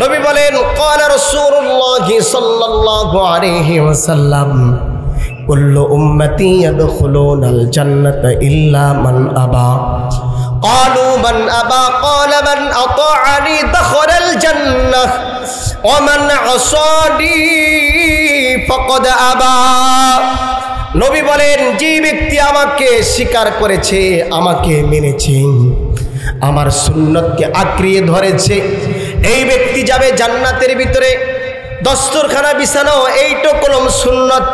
নবী বলেন ক্বালা রাসূলুল্লাহ সাল্লাল্লাহু আলাইহি ওয়াসাল্লাম কুল্লু উম্মতি ইয়াদখুলুনাল জান্নাতা ইল্লা মান আবা ক্বালু মান আবা ক্বালা মান আতাআনি দাখালাল জান্নাহ ওয়া মান আসানি ফাকাদ আবা। নবী বলেন যে ব্যক্তি আমাকে স্বীকার করেছে, আমাকে মেনেছে, আমার সুন্নতকে আঁকড়িয়ে ধরেছে, এই ব্যক্তি যাবে জান্নাতের ভিতরে। দস্তরখানা বিছানো এইটা কলম সুন্নত,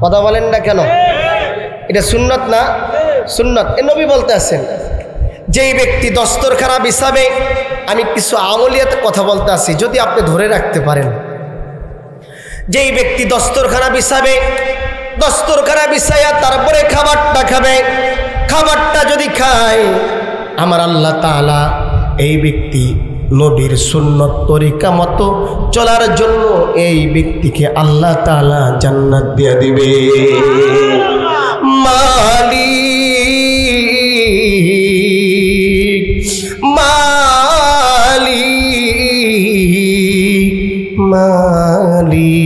কথা বলেন না কেন? এটা সুন্নত না? সুন্নত। এ নবী বলতে আছেন যেই ব্যক্তি দস্তরখানা বিছাবে, আমি কিছু আমলিয়াত কথা বলতে আছি যদি আপনি ধরে রাখতে পারেন। যেই ব্যক্তি দস্তরখানা বিছাবে, দস্তরখানা বিছাইয়া তারপরে খাবারটা খাবে, খাবারটা যদি খায় আমার আল্লাহ তাআলা এই ব্যক্তি নবীর সুন্নত তরিকা মতো চলার জন্য এই ব্যক্তিকে আল্লাহ তাআলা জান্নাত দিয়ে দিবে। মালিক মালিক মালিক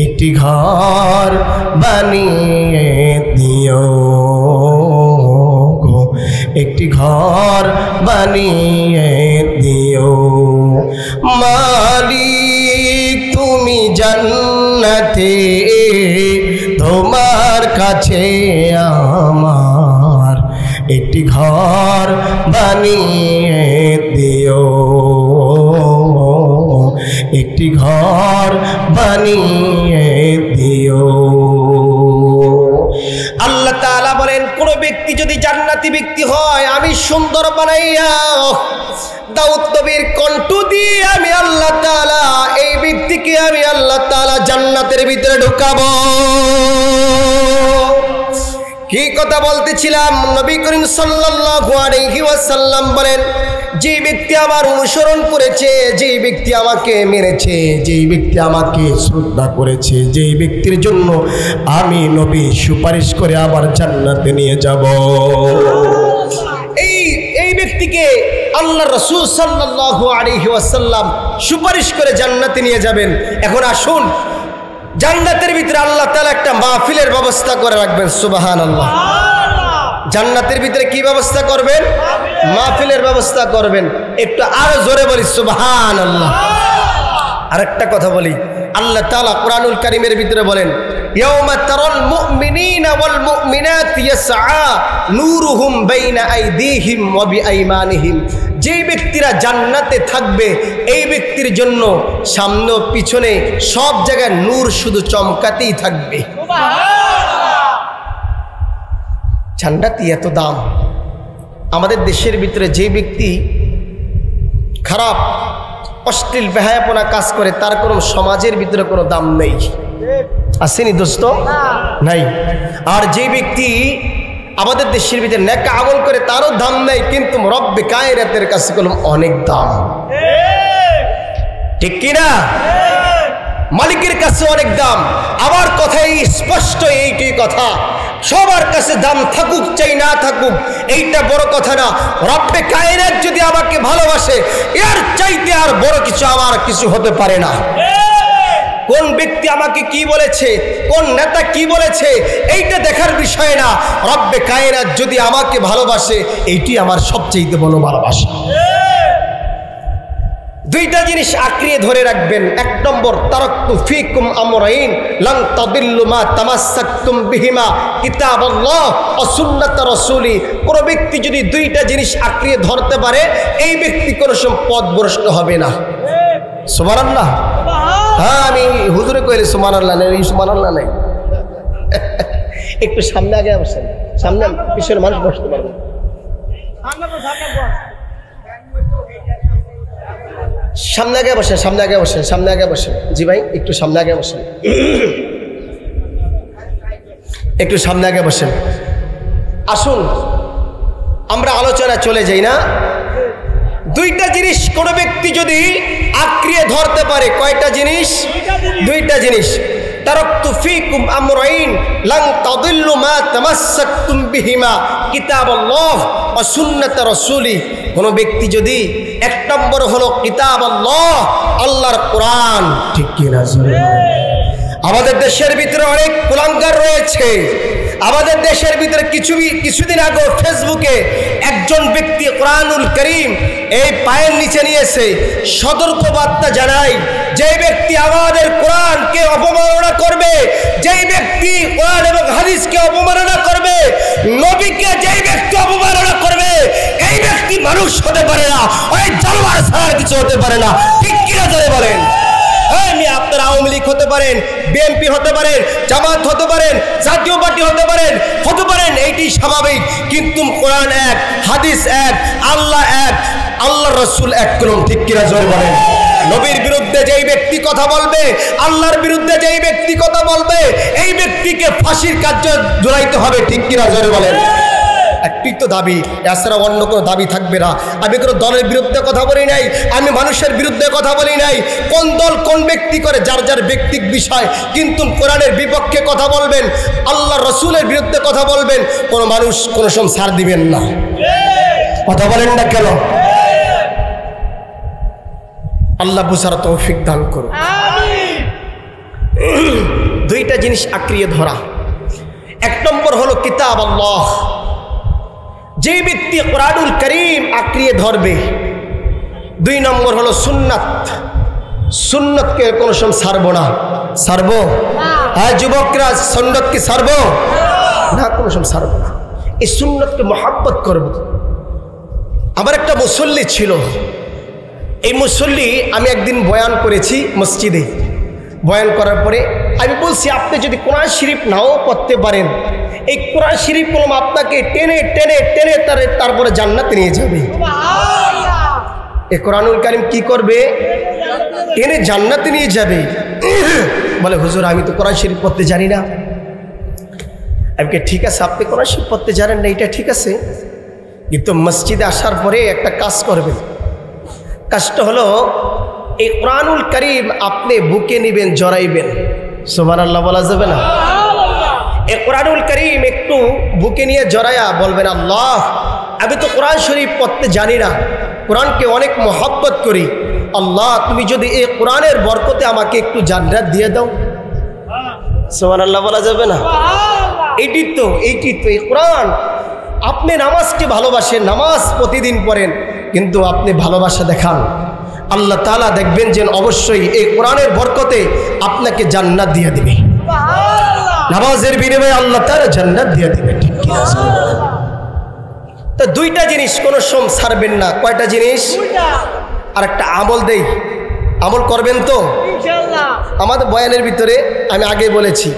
একটি ঘর বানিয়ে দিও, একটি ঘর বানিয়ে দিও। মালিক তুমি জান্নাতে, তোমার কাছে আমার একটি ঘর বানিয়ে দিও, একটি ঘর বানিয়ে দিও। আল্লাহ তাআলা বলেন কোন ব্যক্তি যদি জান্নাতি ব্যক্তি হয় আমি সুন্দর বানাইয়া দাউদ নবীর কণ্ঠ দিয়ে আমি আল্লাহ তাআলা এই ব্যক্তিকে আমি আল্লাহ তাআলা জান্নাতের ভিতরে ঢুকাবো। কি কথা বলতেছিলাম? নবী করিম সাল্লাল্লাহু আলাইহি ওয়াসাল্লাম বলেন যে ব্যক্তি আমার অনুসরণ করেছে, যেই ব্যক্তি আমাকে মেনেছে, যেই ব্যক্তি আমাকে শ্রদ্ধা করেছে, যেই ব্যক্তির জন্য আমি নবী সুপারিশ করে আবার জান্নাতে নিয়ে যাব, এই ব্যক্তিকে আল্লাহ রাসূল সাল্লাল্লাহু আলাইহি ওয়াসাল্লাম সুপারিশ করে জান্নাতে নিয়ে যাবেন। এখন আসুন জান্নাতের ভিতরে আল্লাহ তাআলা একটা মাহফিলের ব্যবস্থা করে রাখবেন। সুবহানাল্লাহ। জান্নাতের ভিতরে কি ব্যবস্থা করবেন? মাহফিলের ব্যবস্থা করবেন। একটু আরো জোরে বলি সুবহানাল্লাহ। আরেকটা কথা বলি, আল্লাহ তাআলা কুরআনুল কারীমের ভিতরে বলেন ইয়াউমা তারাল মুমিনিনা ওয়াল মুমিনাতি ইয়াসআ নূরুহুম বাইনা আইদিহিম ওয়া বিআইমানিহিম। যেই ব্যক্তিরা জান্নাতে থাকবে এই ব্যক্তির জন্য সামনে পিছনে সব জায়গায় নূর শুধু চমকাতেই থাকবে। জান্নাতি এত দাম। আমাদের দেশের ভিতরে যে ব্যক্তি খারাপ অশ্লীল বেহায়াপনা কাজ করে তার কোনো সমাজের ভিতরে কোনো দাম নেই, আসেনি দোস্ত? নাই। আর যে ব্যক্তি আমাদের দেশের ভিতরে নেক আমল করে তারও দাম নেই, কিন্তু রব্বে কায়নাতের কাছে কোনো অনেক দাম, ঠিক কিনা? মালিকের কাছে অনেক দাম। আমার কথাই স্পষ্ট, এইটাই কথা, সবার কাছে দাম থাকুক চাই না থাকুক এইটা বড় কথা না। রব্বে কায়নাত যদি আমাকে ভালোবাসে এর চাইতে আর বড় কিছু আমার কিছু হতে পারে না। কোন ব্যক্তি আমাকে কি বলেছে, কোন নেতা কি বলেছে, এইটা দেখার বিষয় না। রব্বে কায়নাত যদি আমাকে ভালোবাসে, এইটি আমার সবচেয়ে বড় ভালোবাসা। দুইটা জিনিস আঁকড়িয়ে ধরে রাখবেন। এক নম্বর, তারাকতু ফীকুম আমরাইন লান তাদিল্লু মা তামাসসাকতুম বিহিমা কিতাবাল্লাহ ওয়া সুন্নাত রাসূলি। কোন ব্যক্তি যদি দুইটা জিনিস আঁকড়িয়ে ধরতে পারে, এই ব্যক্তি কোনো সময় পথভ্রষ্ট হবে না। সুবহানাল্লাহ। হ্যাঁ, আমি হুজুরে কইলে সুবহানাল্লাহ নেই, সুবহানাল্লাহ নেই। একটু সামনে আগে বসেন, সামনে পিছের মানুষ বসতে পারবে। সামনে আগে বসেন, সামনে আগে বসেন, সামনে আগে বসেন। জি ভাই, একটু সামনে আগে বসেন, একটু সামনে আগে বসেন। আসুন আমরা আলোচনা চলে যাই না। দুইটা জিনিস কোন ব্যক্তি যদি আঁকড়িয়ে ধরতে পারে, কয়টা জিনিস? দুইটা জিনিস। তারাকতু ফীকুম আমরাইন লান তাদিল্লু মা তামাসসাকতুম বিহিমা কিতাবাল্লাহ ওয়া সুন্নাত রাসূলি। কোন ব্যক্তি যদি, এক নম্বর হলো কিতাবাল্লাহ, আল্লাহর কোরআন, ঠিক কি না? আমাদের দেশের ভিতরে অনেক কুলাঙ্গার রয়েছে। আমাদের দেশের ভিতরে কিছুদিন আগে ফেসবুকে একজন ব্যক্তি কোরআনুল কারীম এই পায়ের নিচে নিয়েছে। সতর্ক বার্তা জানাই, যে ব্যক্তি আমাদের কোরআনকে অপমাননা করবে, যেই ব্যক্তি কোরআন এবং হাদিসকে অপমাননা করবে, নবীকে যেই ব্যক্তি অপমাননা করবে, এই ব্যক্তি মানুষ হতে পারে না, ওই জানোয়ার ছাড়া কিছু হতে পারে না। ঠিক কিনা জোরে বলেন। আপনারা আওয়ামী লীগ হতে পারেন, বিএনপি হতে পারেন, জামাত হতে পারেন, জাতীয় পার্টি হতে পারেন, এইটি স্বাভাবিক। কিন্তু কোরআন এক, হাদিস এক, আল্লাহ এক, আল্লাহর রাসূল এক করুন। ঠিক কিনা জোরে বলেন। নবীর বিরুদ্ধে যেই ব্যক্তি কথা বলবে, আল্লাহর বিরুদ্ধে যেই ব্যক্তি কথা বলবে, এই ব্যক্তিকে ফাঁসির কার্য জড়াইতে হবে। ঠিক কিনা জোরে বলেন। একটি তো দাবি, এছাড়া অন্য কোনো দাবি থাকবে না। আমি কোনো দলের বিরুদ্ধে কথা বলি নাই, আমি মানুষের বিরুদ্ধে কথা বলি নাই। কোন দল কোন ব্যক্তি করে যার যার ব্যক্তিক বিষয়, কিন্তু কোরআনের বিপক্ষে কথা বলবেন, আল্লাহ রসুলের বিরুদ্ধে কথা বলবেন, কোনো মানুষ কোনো সময় ছাড় দিবেন না। কথা বলেন না কেন? আল্লাহ বুঝার তৌফিক দান করুন। দুইটা জিনিস আঁকড়িয়ে ধরা। এক নম্বর হলো কিতাব আল্লাহ। যে ব্যক্তি কোরআনুল কারীম আঁকড়িয়ে ধরবে। দুই নম্বর হলো সুন্নাত। সুন্নতকে কোনো সময় ছাড়বো না। ছাড়বো? হ্যাঁ যুবকরা, সুন্নতকে ছাড়বো না, কোনো সময় ছাড়বো না। এই সুন্নতকে মহব্বত করব। আমার একটা মুসল্লি ছিল। এই মুসল্লি আমি একদিন বয়ান করেছি মসজিদে। বয়ান করার পরে আমি বলছি, আপনি যদি কোরআন শরীফ নাও পড়তে পারেন, এই কোরআন শরীফ কলম আপনাকে টেনে টেনে টেনে তারপরে জান্নাতে নিয়ে যাবে। এই কোরআনুল কারীম কি করবে? টেনে জান্নাতে নিয়ে যাবে। বলে, হুজুর আমি তো কোরআন শরীফ পড়তে জানি না। আমি ঠিক আছে, আপনি কোরআন শরীফ পড়তে জানেন না, এটা ঠিক আছে, কিন্তু মসজিদে আসার পরে একটা কাজ করবেন। কাজটা হলো, এই কোরআনুল কারীম আপনি বুকে নেবেন, জড়াইবেন। সুবহানাল্লাহ বলা যাবে না? এই কোরআনুল কারীম একটু বুকে নিয়ে জড়ায়া বলবেন, আল্লাহ আমি তো কোরআন শরীফ পড়তে জানি না, কোরআনকে অনেক মহব্বত করি, আল্লাহ তুমি যদি এই কোরআনের বরকতে আমাকে একটু জান্নাত দিয়ে দাও। সুবহানাল্লাহ বলা যাবে না? এইটি তো এই কোরআন। আপনি নামাজকে ভালোবাসেন, নামাজ প্রতিদিন পড়েন, কিন্তু আপনি ভালোবাসা দেখান, আল্লাহ তাআলা দেখবেন যে অবশ্যই এই কোরআনের বরকতে আপনাকে জান্নাত দিয়ে দিবে। নামাজের বিনিময়ে আল্লাহ তাআলা জান্নাত দিয়ে দিবে। ঠিক কি না? তো দুইটা জিনিস কোনো সময় ছাড়বেন না। কয়টা জিনিস? আর একটা আমল দেই, আমল করবেন তো ইনশাআল্লাহ। আমাদের বয়ানের ভিতরে আমি আগে বলেছি,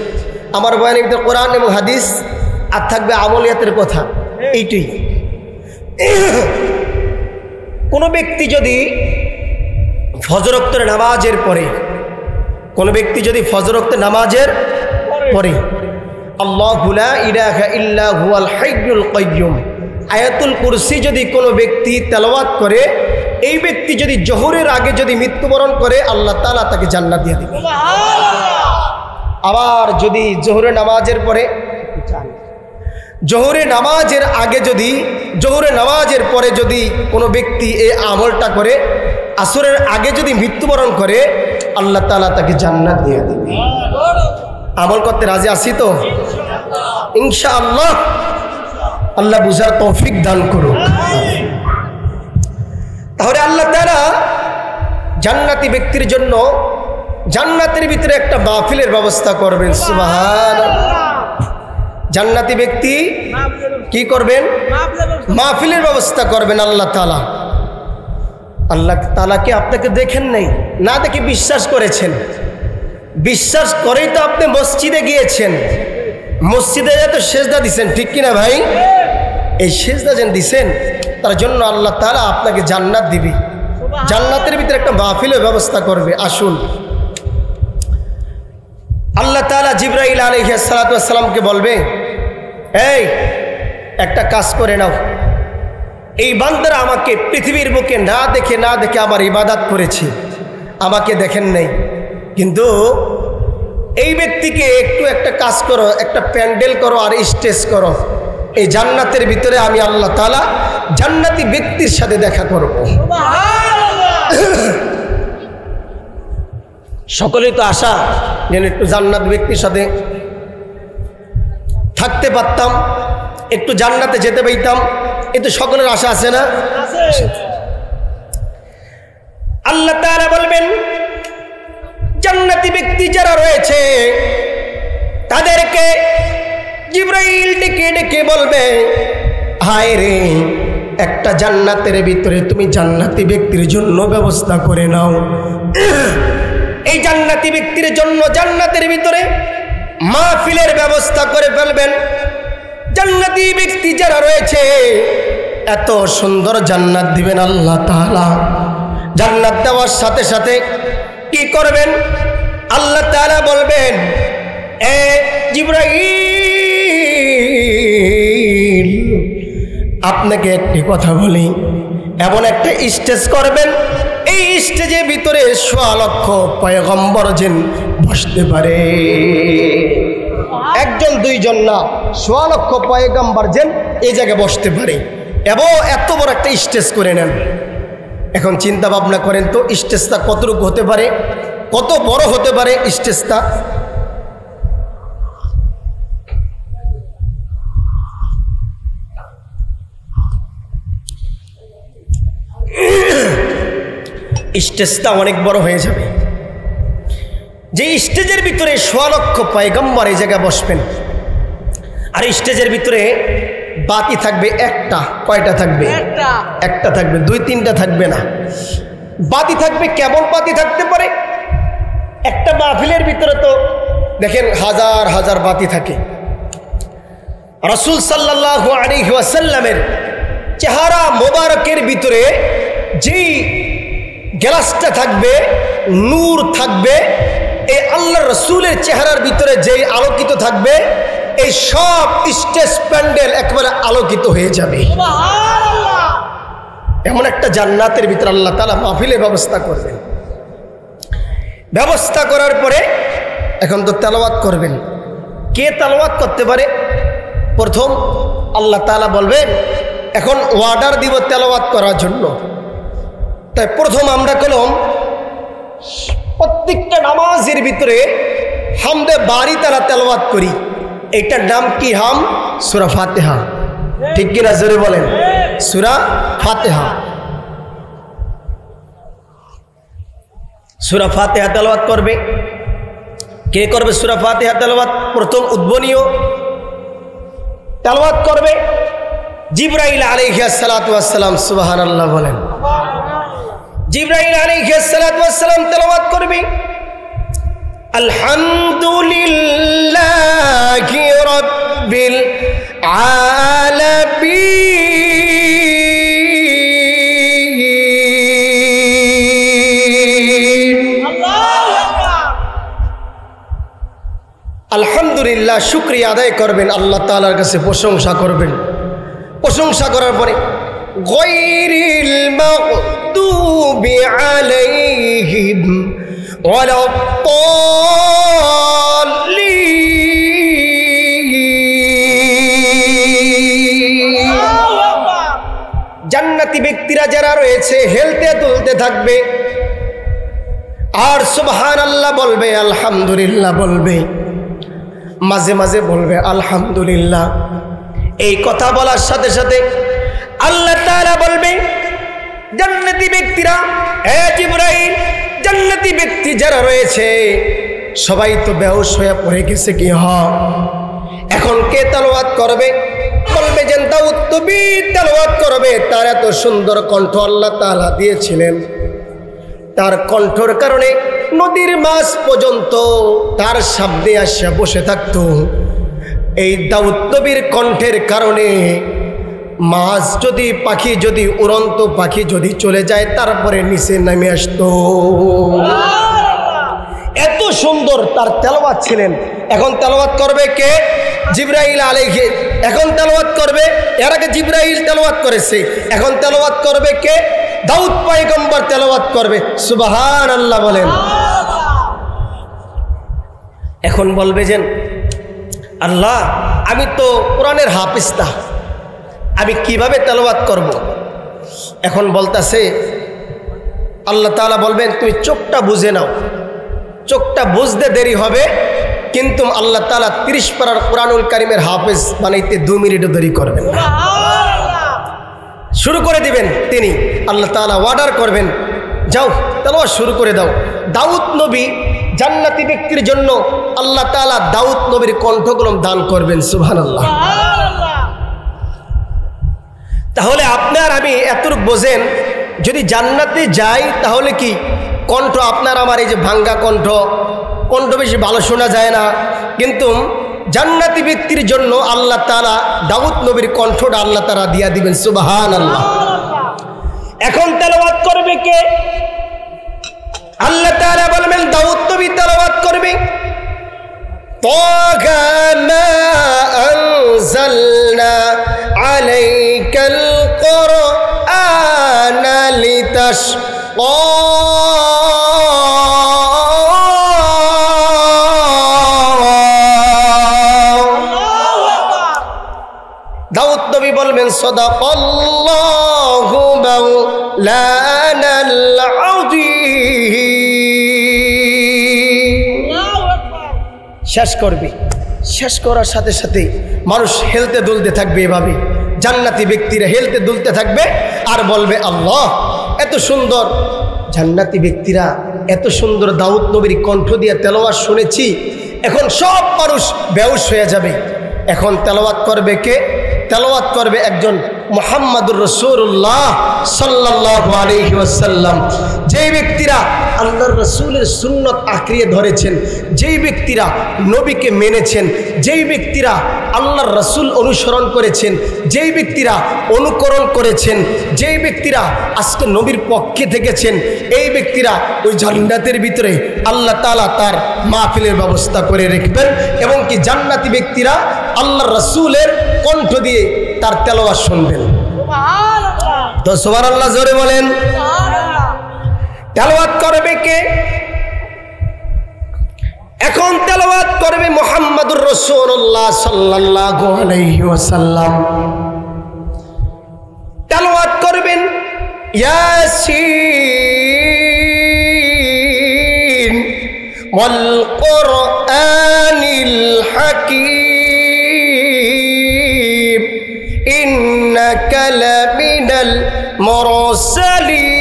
আমার বয়ানের ভিতরে কোরআন এবং হাদিস আর থাকবে আমলিয়াতের কথা। এইটাই। কোনো ব্যক্তি যদি ফজর ওয়াক্তের নামাজের পরে, কোনো ব্যক্তি যদি ফজর ওয়াক্তের নামাজের পরে আল্লাহু লা ইলাহা ইল্লা হুয়াল হাইয়ুল কাইয়্যুম আয়াতুল কুরসি যদি কোনো ব্যক্তি তেলাওয়াত করে, এই ব্যক্তি যদি জোহরের আগে যদি মৃত্যুবরণ করে, আল্লাহ তাআলা তাকে জান্নাত দিয়ে দিবে। আবার যদি জোহরের নামাজের পরে, জোহরের নামাজের আগে যদি, জোহরের নামাজের পরে যদি কোনো ব্যক্তি এই আমলটা করে, আসরের আগে যদি মৃত্যুবরণ করে আল্লাহ তাআলা তাকে জান্নাত দিয়ে দেবে। আমল করতে রাজি আছি তো ইনশাআল্লাহ। আল্লাহ বুঝার তৌফিক দান করুন। তাহলে আল্লাহ তাআলা জান্নাতি ব্যক্তির জন্য জান্নাতের ভিতরে একটা মাহফিলের ব্যবস্থা করবেন। সুবহানাল্লাহ। জান্নাতি ব্যক্তি কি করবেন? মাহফিলের ব্যবস্থা করবেন আল্লাহ তাআলা। আল্লাহ তাআলাকে আপনাকে দেখেন নাই, না দেখে বিশ্বাস করেছেন। বিশ্বাস করেই তো আপনি মসজিদে গিয়েছেন, মসজিদে তো সেজদা দিছেন, ঠিক কিনা ভাই? এই সেজদা যেন দিছেন, তার জন্য আল্লাহ তাআলা আপনাকে জান্নাত দিবে। জান্নাতের ভিতরে একটা মাহফিলের ব্যবস্থা করবে। আসুন, আল্লাহ তাআলা জিবরাইল আলাইহিস সালাতু ওয়াস সালামকে বলবে, এই একটা কাজ করে নাও। এই বান্দারা আমাকে পৃথিবীর বুকে না দেখে আমার ইবাদত করেছে, আমাকে দেখেন নাই, কিন্তু এই ব্যক্তিকে একটু একটা কাজ করো, একটা প্যান্ডেল করো আর স্টেজ করো। এই জান্নাতের ভিতরে আমি আল্লাহ তাআলা জান্নাতি ব্যক্তির সাথে দেখা করব। সকলেই তো আশা যেন একটু জান্নাত ব্যক্তির সাথে থাকতে পারতাম, একটু জান্নাতে যেতে পাইতাম। এ তো সকলের আশা আছে না? আল্লাহ তাআলা বলবেন, জান্নাতি ব্যক্তি যারা রয়েছে তাদেরকে জিবরাইল ডেকে ডেকে বলবে, হায় রে, একটা জান্নাতের ভিতরে তুমি জান্নাতি ব্যক্তির জন্য ব্যবস্থা করে নাও। এই জান্নাতি ব্যক্তির জন্য জান্নাতের ভিতরে মাহফিলের ব্যবস্থা করে ফেলবেন। জান্নাতি ব্যক্তি যারা রয়েছে এত সুন্দর জান্নাত দিবেন আল্লাহ তাআলা। জান্নাত দেওয়ার সাথে সাথে কি করবেন? আল্লাহ তাআলা বলবেন, এ জিবরাইল, আপনাকে একটি কথা বলি, এমন একটা স্টেজ করবেন, এই স্টেজের ভিতরে ১০০ লক্ষ পয়গম্বর যেন বসতে পারে। একজন দুইজন না, ১০০ লক্ষ পয়গম্বর যেন এই জায়গায় বসতে পারে, এবং এত বড় একটা স্টেজ করে নেন। এখন চিন্তা ভাবনা করেন তো, স্টেজটা কতটুকু হতে পারে, কত বড় হতে পারে স্টেজটা। স্টেজটা অনেক বড় হয়ে যাবে। যে স্টেজের ভিতরে ১০০ লক্ষ পয়গম্বর এই জায়গায় বসবেন, আর স্টেজের ভিতরে বাতি থাকবে একটা। কয়টা থাকবে? একটা থাকবে, ২-৩টা থাকবে না। বাতি থাকবে, কেমন বাতি থাকতে পারে? একটা মাহফিলের ভিতরে তো দেখেন হাজার হাজার বাতি থাকে। রাসূল সাল্লাল্লাহু আলাইহি ওয়াসাল্লামের চেহারা মোবারকের ভিতরে যেই গ্লাসটা থাকবে, নূর থাকবে, এই আল্লাহ রসুলের চেহারার ভিতরে যেই আলোকিত থাকবে, এই সব স্টেজ প্যান্ডেল একেবারে আলোকিত হয়ে যাবে। এমন একটা জান্নাতের ভিতরে আল্লাহ তাআলা মাহফিলের ব্যবস্থা করবেন। ব্যবস্থা করার পরে এখন তো তেলাওয়াত করবেন। কে তেলাওয়াত করতে পারে? প্রথম আল্লাহ তাআলা বলবেন, এখন অর্ডার দিব তেলাওয়াত করার জন্য। তাই প্রথম আমরা কলম প্রত্যেকটা নামাজের ভিতরে হামদে বারি তারা তেলাওয়াত করি। এইটার নাম কি? হাম সূরা ফাতিহা। ঠিক কিনা জোরে বলেন? সূরা ফাতিহা। সূরা ফাতিহা তেলাওয়াত করবে। কে করবে সূরা ফাতিহা তেলাওয়াত? প্রথম উদ্বোধনীয় তেলাওয়াত করবে জিবরাইল আলাইহিস সালাতু ওয়াস সালাম। সুবহানাল্লাহ বলেন। জিবরাইল আলাইহিস সালাতু ওয়াস সালাম তেলাওয়াত করবে, আলহামদুলিল্লাহি রাব্বিল আলামিন। আলহামদুলিল্লাহ শুকরিয়া আদায় করবেন, আল্লাহ তাআলার কাছে প্রশংসা করবেন। প্রশংসা করার পরে গায়রিল মাগদুবি আলাইহিম ওয়ালাদ-দাল্লিন। জান্নাতি ব্যক্তিরা যারা রয়েছে হেলতে দুলতে থাকবে আর সুবহানাল্লাহ বলবে, আলহামদুলিল্লাহ বলবে, মাঝে মাঝে বলবে আলহামদুলিল্লাহ। এই কথা বলার সাথে সাথে আল্লাহ তাআলা বলবে জান্নাতি ব্যক্তিরা, হে জিবরাইল, জান্নাতি ব্যক্তি যারা রয়েছে সবাই তো বেহুশ হয়ে পড়ে গেছে কি এখন কে তেলাওয়াত করবে? বলবে যে দাউদ নবী তেলাওয়াত করবে। তার এত সুন্দর কণ্ঠ আল্লাহ তাআলা দিয়েছিলেন, তার কণ্ঠর কারণে নদীর মাছ পর্যন্ত তার শব্দে আসে বসে থাকত। এই দাউদ নবীর কণ্ঠের কারণে মাছ যদি পাখি যদি উড়ন্ত পাখি যদি চলে যায় তারপরে নিচে নেমে আসতো। এত সুন্দর তার তেলাওয়াত ছিলেন। এখন তেলাওয়াত করবে কে? জিবরাইল আলাইহিস। এখন তেলাওয়াত করবে, এর আগে জিবরাইল তেলাওয়াত করেছে, এখন তেলাওয়াত করবে কে? দাউদ পয়গম্বর তেলাওয়াত করবে। সুবহানাল্লাহ বলেন। এখন বলবে যে আল্লাহ আমি তো কোরআনের হাফেজ না, আমি কিভাবে তেলাওয়াত করব? এখন বলতাছে আল্লাহ তাআলা বলবেন তুমি চোখটা বুঝে নাও। চোখটা বুঝতে দেরি হবে, কিন্তু আল্লাহ তাআলা 30 পারার কোরআনুল কারীমের হাফেজ বানাইতে 2 মিনিটও দেরি করবেন না। শুরু করে দিবেন তিনি, আল্লাহ তাআলা অর্ডার করবেন যাও তেলাওয়াত শুরু করে দাও। দাউদ নবী জান্নাতি ব্যক্তির জন্য আল্লাহ তাআলা দাউদ নবীর কণ্ঠগুলো দান করবেন। সুবহানাল্লাহ। তাহলে আপনার আমি এতটুকু বোঝেন, যদি জান্নাতে যাই তাহলে কি কণ্ঠ আপনার আমার এই যে ভাঙ্গা কণ্ঠ বেশি ভালো শোনা যায় না, কিন্তু জান্নাতি ব্যক্তির জন্য আল্লাহ তাআলা দাউদ নবীর কণ্ঠটা আল্লাহ তাআলা দিয়া দিবেন। সুবহানাল্লাহ। এখন তেলাওয়াত করবে কে? আল্লাহ তাআলা বলবেন দাউদ নবী তেলাওয়াত করবে طغى ما أنزلنا عليك القرآن لتشقى দাউদ নবী বলবেন সাদাকাল্লাহু মাওলানাল আযীম। শেষ করবে, শেষ করার সাথে সাথে মানুষ হেলতে দুলতে থাকবে। এভাবে জান্নাতি ব্যক্তিরা হেলতে দুলতে থাকবে আর বলবে আল্লাহ এত সুন্দর জান্নাতি ব্যক্তিরা এত সুন্দর দাউদ নবীর কণ্ঠ দিয়ে তেলাওয়াত শুনেছি, এখন সব মানুষ বেহুশ হয়ে যাবে। এখন তেলাওয়াত করবে কে? তেলাওয়াত করবে একজন মুহাম্মাদুর রাসূলুল্লাহ সাল্লাল্লাহু আলাইহি ওয়াসাল্লাম। যেই ব্যক্তিরা আল্লাহর রাসূলের সুন্নত আঁকড়িয়ে ধরেছেন, যেই ব্যক্তিরা নবীকে মেনেছেন, যেই ব্যক্তিরা আল্লাহর রাসূল অনুসরণ করেছেন, যেই ব্যক্তিরা অনুকরণ করেছেন, যেই ব্যক্তিরা আজকে নবীর পক্ষে থেকেছেন, এই ব্যক্তিরা ওই জান্নাতের ভিতরে আল্লাহ তাআলা তার মাহফিলের ব্যবস্থা করে রাখবেন এবং কি জান্নাতি ব্যক্তিরা আল্লাহর রাসূলের কণ্ঠ দিয়ে তার তেলাওয়াত শুনবেন। তো সুবহানাল্লাহ জোরে বলেন। তেলাওয়াত করবে কে? এখন তেলাওয়াত করবে মুহাম্মাদুর রাসূলুল্লাহ সাল্লাল্লাহু আলাইহি ওয়াসাল্লাম। তেলাওয়াত করবেন ইয়াসিন ওয়াল কুরআনিল হাকীম ইন্নাকা লামিনাল মুরসালিন।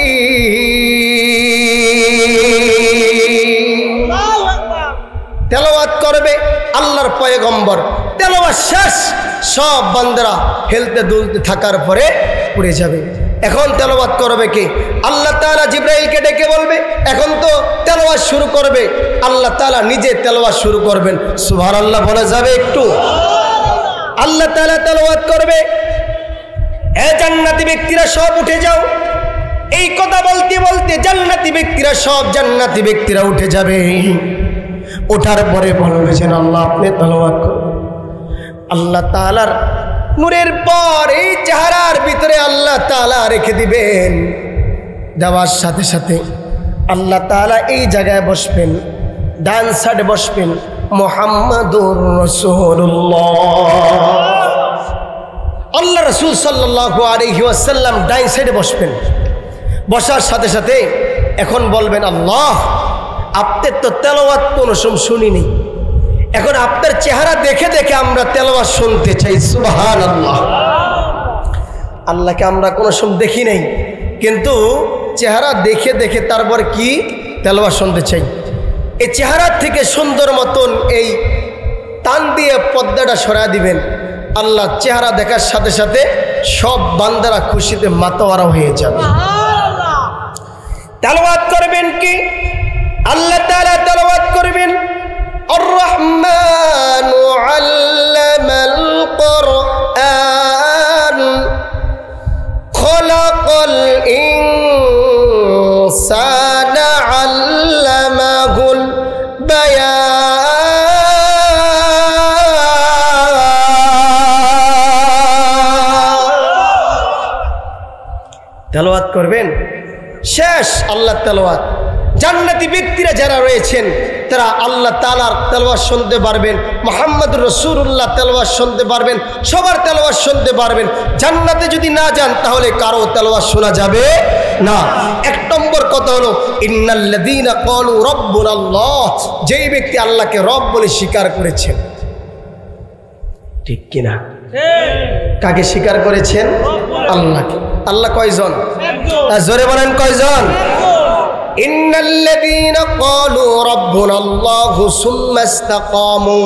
তেলাওয়াত করবে আল্লাহর পয়গম্বর। তেলাওয়াত শেষ, সব বান্দারা হেলতে দুলতে থাকার পরে পড়ে যাবে। এখন তেলাওয়াত করবে কে? আল্লাহ তাআলা জিবরাইলকে ডেকে বলবে এখন তো তেলাওয়াত শুরু করবে। আল্লাহ তাআলা নিজে তেলাওয়াত শুরু করবেন। সুবহানাল্লাহ বলা যাবে একটু? আল্লাহ তাআলা তেলাওয়াত করবে, এ জান্নাতি ব্যক্তিরা সব উঠে যাও। এই কথা বলতে বলতে জান্নাতি ব্যক্তিরা সব জান্নাতি ব্যক্তিরা উঠে যাবে। ওঠার পরে বলবে যেন আল্লাহ আপনি তেলাওয়াত করুন। আল্লাহ তাআলার নূরের পর এই চেহারার ভিতরে আল্লাহ তাআলা রেখে দিবেন। দেওয়ার সাথে সাথে আল্লাহ তাআলা এই জায়গায় বসবেন, ডান সাইডে বসবেন মুহাম্মাদুর রাসূলুল্লাহ। আল্লাহ আল্লাহ রাসূল সাল্লাল্লাহু আলাইহি ওয়াসাল্লাম ডাইন সাইডে বসবেন। বসার সাথে সাথে এখন বলবেন, আল্লাহ আপনার তো তেলাওয়াত কোনো সময় শুনিনি, এখন আপনার চেহারা দেখে দেখে আমরা তেলাওয়াত শুনতে চাই। সুবহানাল্লাহ। আল্লাহকে আমরা কোনো সময় দেখি নাই, কিন্তু চেহারা দেখে দেখে তারপর কি তেলাওয়াত শুনতে চাই। এই চেহারা থেকে সুন্দর মতন এই টান দিয়ে পর্দাটা সরাই দিবেন। আল্লাহ চেহারা দেখার সাথে সাথে সব বান্দারা খুশিতে মাতোয়ারা হয়ে যাবে। তেলাওয়াত করবেন কি? আল্লাহ তাআলা তেলাওয়াত করবেন, আর রহমানু আল্লামাল কুরআন খলাকাল ইনসানা আল্লামাহুল বায়ান। তেলাওয়াত করবেন, শেষ আল্লাহ তেলাওয়াত। জান্নাতি ব্যক্তিরা যারা রয়েছেন তারা আল্লাহ তাআলার তেলাওয়াত শুনতে পারবেন, মুহাম্মদুর রাসূলুল্লাহ তেলাওয়াত শুনতে পারবেন, সবার তেলাওয়াত শুনতে পারবেন। জান্নাতে যদি না যান তাহলে কারো তেলাওয়াত শোনা যাবে না। এক নম্বর কথা হলো ইন্নাল্লাযীনা ক্বালু রাব্বুনাল্লাহ, যেই ব্যক্তি আল্লাহকে রব বলে স্বীকার করেছেন। ঠিক কিনা? কাকে স্বীকার করেছেন? আল্লাহকে। আল্লাহ কয়জন? জোরে বলেন কয়জন? ইন্নাল্লাযীনা ক্বালু রাব্বুনাল্লাহু সুম্মা ইসতাকামু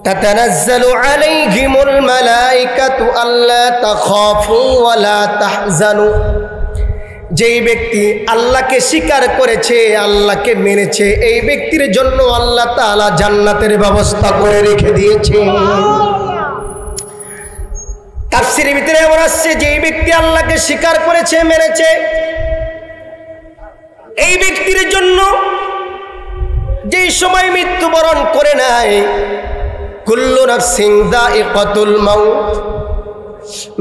তাতানাজ্জালু আলাইহিমুল মালায়েকাতু আল্লা তাখাফু ওয়া লা তাহজানু। যেই ব্যক্তি আল্লাহকে স্বীকার করেছে, আল্লাহকে মেনেছে, এই ব্যক্তির জন্য আল্লাহ তাআলা জান্নাতের ব্যবস্থা করে রেখে দিয়েছে। তাফসীরের ভিতরে এমন আসছে, যেই ব্যক্তি আল্লাহকে স্বীকার করেছে, মেনেছে, এই ব্যক্তির জন্য যেই সময় মৃত্যুবরণ করে নাই, কুল্লু নাফসিন যায়িকাতুল মাউত,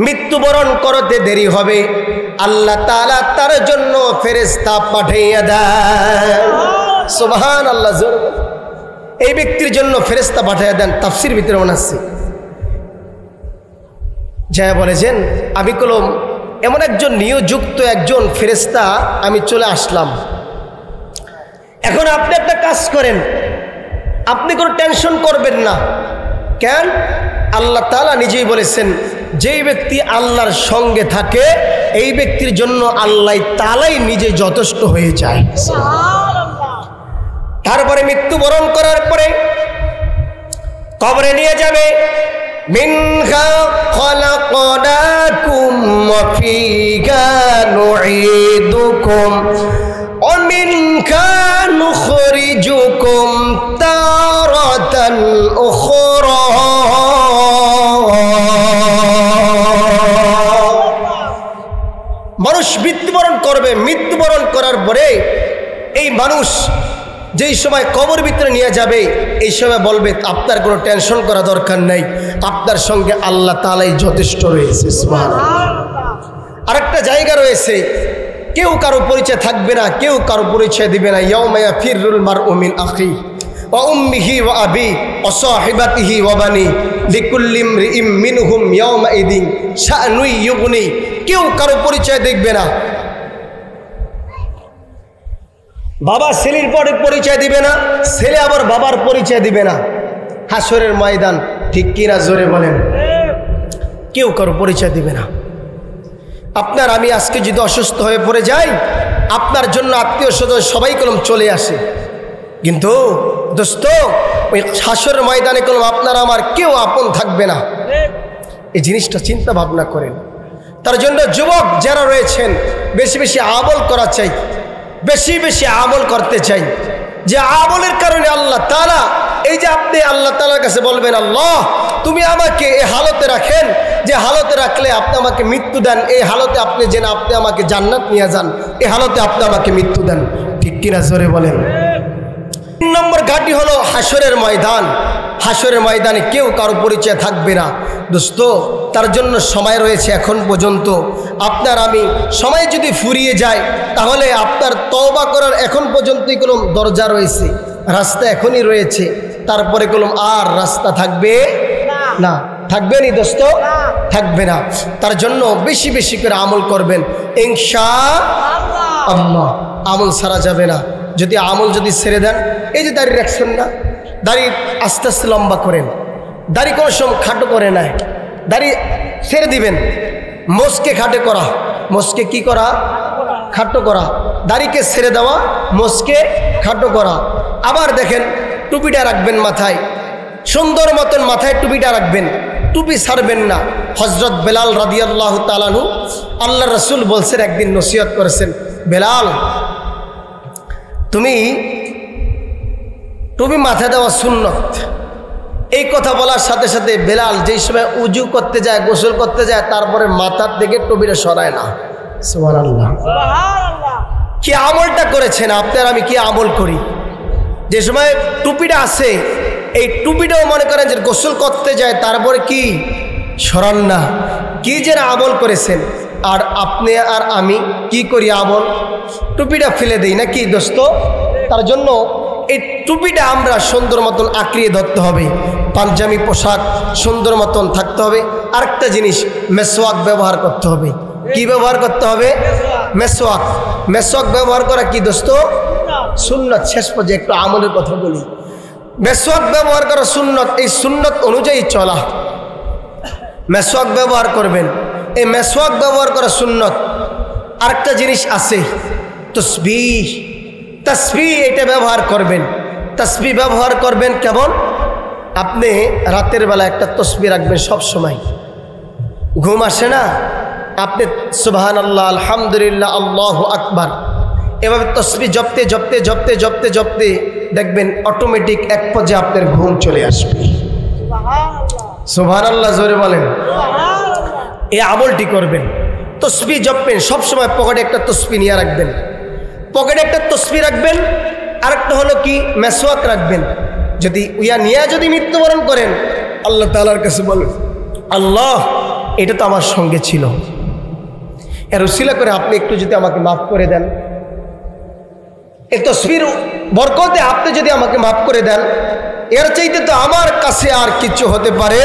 মৃত্যুবরণ করতে দেরি হবে, আল্লাহ তাআলা তার জন্য ফেরেশতা পাঠিয়ে দেন। সুবহানাল্লাহ। এই ব্যক্তির জন্য ফেরেশতা পাঠিয়ে দেন। তাফসীর ভিতরে মনে আছে, যা বলেছেন আমি কলম এমন একজন নিয়োযুক্ত একজন ফেরেশতা, আমি চলে আসলাম। এখন আপনি একটা কাজ করেন, আপনি কোনো টেনশন করবেন না। কেন? আল্লাহ তাআলা নিজেই বলেছেন, যেই ব্যক্তি আল্লাহর সঙ্গে থাকে এই ব্যক্তির জন্য আল্লাহ তাআলাই নিজে যথেষ্ট হয়ে যায়। তারপরে মৃত্যুবরণ করার পরে কবরে নিয়ে যাবে। মিনহা খলাকনাকুম ওয়া ফীহা নুঈদুকুম ওয়া মিনহা নুখরিজুকুম তারাতান উখরা। মানুষ মৃত্যুবরণ করবে, মৃত্যুবরণ করার পরে এই মানুষ যেই সময় কবর ভিতরে নিয়ে যাবে, এই সময় বলবে আপনার কোনো টেনশন করা দরকার নাই, আপনার সঙ্গে আল্লাহ তাআলাই যথেষ্ট রয়েছে। আরেকটা জায়গা রয়েছে, কেউ কারো পরিচয় থাকবে না, কেউ কারো পরিচয় দিবে না। ইয়াউমা ইয়াফিরুল মারউ মিন আখি ওয়া উম্মিহি ওয়া আবি ওয়া সাহিবাতিহি ওয়া বানি লিকুল্লি ইমরিইম মিনহুম ইয়াউমা ইদিন শানুই ইউগনি। কেউ কারো পরিচয় দেখবে না। বাবা ছেলের পরে পরিচয় দিবে না, ছেলে আবার বাবার পরিচয় দিবে না। হাসরের ময়দান, ঠিক কিনা? জোরে বলেন। কেউ কারো পরিচয় দিবে না। আপনার আমি আজকে যদি অসুস্থ হয়ে পড়ে যাই, আপনার জন্য আত্মীয় স্বজন সবাই কলম চলে আসে, কিন্তু দোস্ত ওই হাসরের ময়দানে কলম আপনার আমার কেউ আপন থাকবে না। এই জিনিসটা চিন্তা ভাবনা করেন। তার জন্য যুবক যারা রয়েছেন বেশি বেশি আমল করা চাই, বেশি বেশি আমল করতে চাই, যে আমলের কারণে আল্লাহ তাআলা, এই যে আপনি আল্লাহ তাআলার কাছে বলবেন, আল্লাহ তুমি আমাকে এই হালতে রাখেন, যে হালতে রাখলে আপনি আমাকে মৃত্যু দেন, এই হালতে আপনি যেন আপনি আমাকে জান্নাত নিয়ে যান, এই হালতে আপনি আমাকে মৃত্যু দেন। ঠিক কিনা? জোরে বলেন। 3 নম্বর ঘাঁটি হলো হাসরের ময়দান। হাসরের ময়দানে কেউ কারো পরিচয় থাকবে না। দোস্ত তার জন্য সময় রয়েছে এখন পর্যন্ত। আপনার আমি সময় যদি ফুরিয়ে যায় তাহলে আপনার তওবা করার এখন পর্যন্তই কোনো দরজা রয়েছে, রাস্তা এখনই রয়েছে, তারপরে কলম আর রাস্তা থাকবে না। থাকবেনই দোস্ত? থাকবে না। তার জন্য বেশি বেশি করে আমল করবেন ইনশাআল্লাহ। আমল ছাড়া যাবে না। যদি আমল যদি ছেড়ে দেন, এই যে দাড়ি রাখছেন না, দাড়ি আস্তে আস্তে লম্বা করেন, দাড়ি কোনো সময় খাটো করে নেয়, দাড়ি ছেড়ে দিবেন। মোষকে খাটো করা, মোষকে কি করা? খাটো করা। দাড়িকে ছেড়ে দেওয়া, মোষকে খাটো করা। আবার দেখেন টুপিটা রাখবেন মাথায়, সুন্দর মতন মাথায় টুপিটা রাখবেন, টুপি ছাড়বেন না। হজরত বেলাল রাদিয়াল্লাহু তাআলা আনহু, আল্লাহ রসুল বলছেন, একদিন নসিহত করেছেন, বেলাল তুমি টুপি মাথায় দেওয়া সুন্নত। এই কথা বলার সাথে সাথে বেলাল যেই সময় উজু করতে যায়, গোসল করতে যায়, তারপরে মাথার দিকে টুপিটা সরায় না। সুবহানাল্লাহ। কি আমলটা করেছেন আপনার? আমি কি আমল করি? যে সময় টুপিটা আছে, এই টুপিটাও মনে করেন যে গোসল করতে যায়, তারপরে কি সরান না। কি যে আমল করেছেন। আর আপনি আর আমি কি করি? আমল টুপিটা ফেলে দেই নাকি দোস্ত? তার জন্য এই টুপিটা আমরা সুন্দর মতন আঁকড়িয়ে ধরতে হবে, পাঞ্জাবি পোশাক সুন্দর মতন থাকতে হবে। আরেকটা জিনিস, মেসওয়াক ব্যবহার করতে হবে। কি ব্যবহার করতে হবে? মেসওয়াক। মেসওয়াক ব্যবহার করা কি দোস্ত? সুন্নত। শেষ পর্যায়ে একটু আমলের কথা বলি। মেসওয়াক ব্যবহার করা সুন্নত, এই সুন্নত অনুযায়ী চলা। মেসওয়াক ব্যবহার করবেন, এই মেসওয়াক ব্যবহার করা সুন্নত। আরেকটা জিনিস আছে, তসবিহ। তসবিহ এটা ব্যবহার করবেন। তসবিহ ব্যবহার করবেন কেমন? আপনি রাতের বেলা একটা তসবিহ রাখবেন সব সময়। ঘুম আসে না, আপনি সুবহানাল্লাহ, আলহামদুলিল্লাহ, আল্লাহু আকবার, এভাবে তসবিহ জপতে জপতে জপতে জপতে জপতে দেখবেন অটোমেটিক এক পর্যায়ে আপনার ঘুম চলে আসবে। সুবহানাল্লাহ, জোরে বলেন। এই আমলটি করবেন, তসবিহ জপবেন সবসময়। পকেটে একটা তসবিহ নিয়ে রাখবেন, পকেটে একটা তসবিহ রাখবেন। আরেকটা হলো কি, মেসওয়াক রাখবেন। যদি ইয়া নিয়ে যদি মৃত্যুবরণ করেন, আল্লাহ তাআলার কাছে বলেন, আল্লাহ এটা তো আমার সঙ্গে ছিল, এর উসিলা করে আপনি একটু যদি আমাকে মাফ করে দেন, এই তসবির বরকতে আপনি যদি আমাকে মাফ করে দেন, এর চাইতে তো আমার কাছে আর কিছু হতে পারে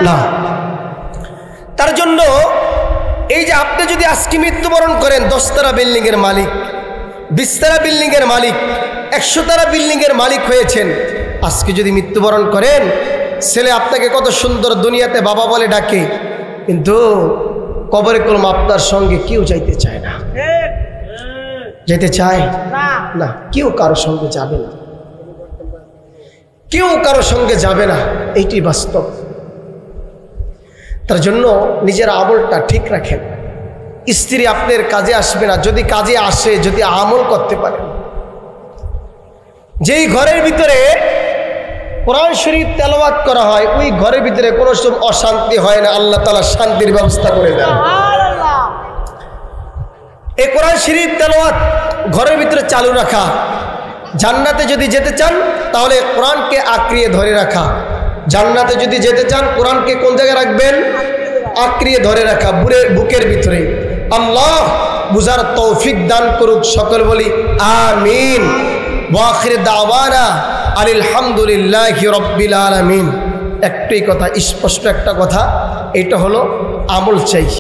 না। তার জন্য এই যে আপনি যদি আজকে মৃত্যুবরণ করেন, 10 তলা বিল্ডিংয়ের মালিক, 20 তলা বিল্ডিংয়ের মালিক, 100 তলা বিল্ডিংয়ের মালিক হয়েছেন, আজকে যদি মৃত্যুবরণ করেন, ছেলে আপনাকে কত সুন্দর দুনিয়াতে বাবা বলে ডাকে, কিন্তু কবরে কলম আপনার সঙ্গে কেউ যাইতে চায় না। যেতে চায় না, কেউ কারো সঙ্গে যাবে না, কেউ কারো সঙ্গে যাবে না, এইটি বাস্তব। তার জন্য নিজের আমলটা ঠিক রাখেন। স্ত্রী আপনার কাজে আসবে না, যদি কাজে আসে, যদি আমল করতে পারেন। যেই ঘরের ভিতরে কোরআন শরীফ তেলাওয়াত করা হয়, ওই ঘরের ভিতরে কোনো সময় অশান্তি হয় না, আল্লাহ তাআলা শান্তির ব্যবস্থা করে দেন। এই কোরআন শরীফ তেলাওয়াত ঘরের ভিতরে চালু রাখা। জান্নাতে যদি যেতে চান, তাহলে কোরআনকে আঁকড়িয়ে ধরে রাখা। জান্নাতে যদি যেতে চান, কোরআনকে কোন জায়গায় রাখবেন? আঁকড়িয়ে ধরে রাখা, বুকের ভিতরে। আল্লাহ বুঝার তৌফিক দান করুক, সকল বলি আমিন। ওয়া আখির দাওয়ানা আলহামদুলিল্লাহি রাব্বিল আলামিন। একটাই কথা, স্পষ্ট একটা কথা, এটা হলো আমল চাই।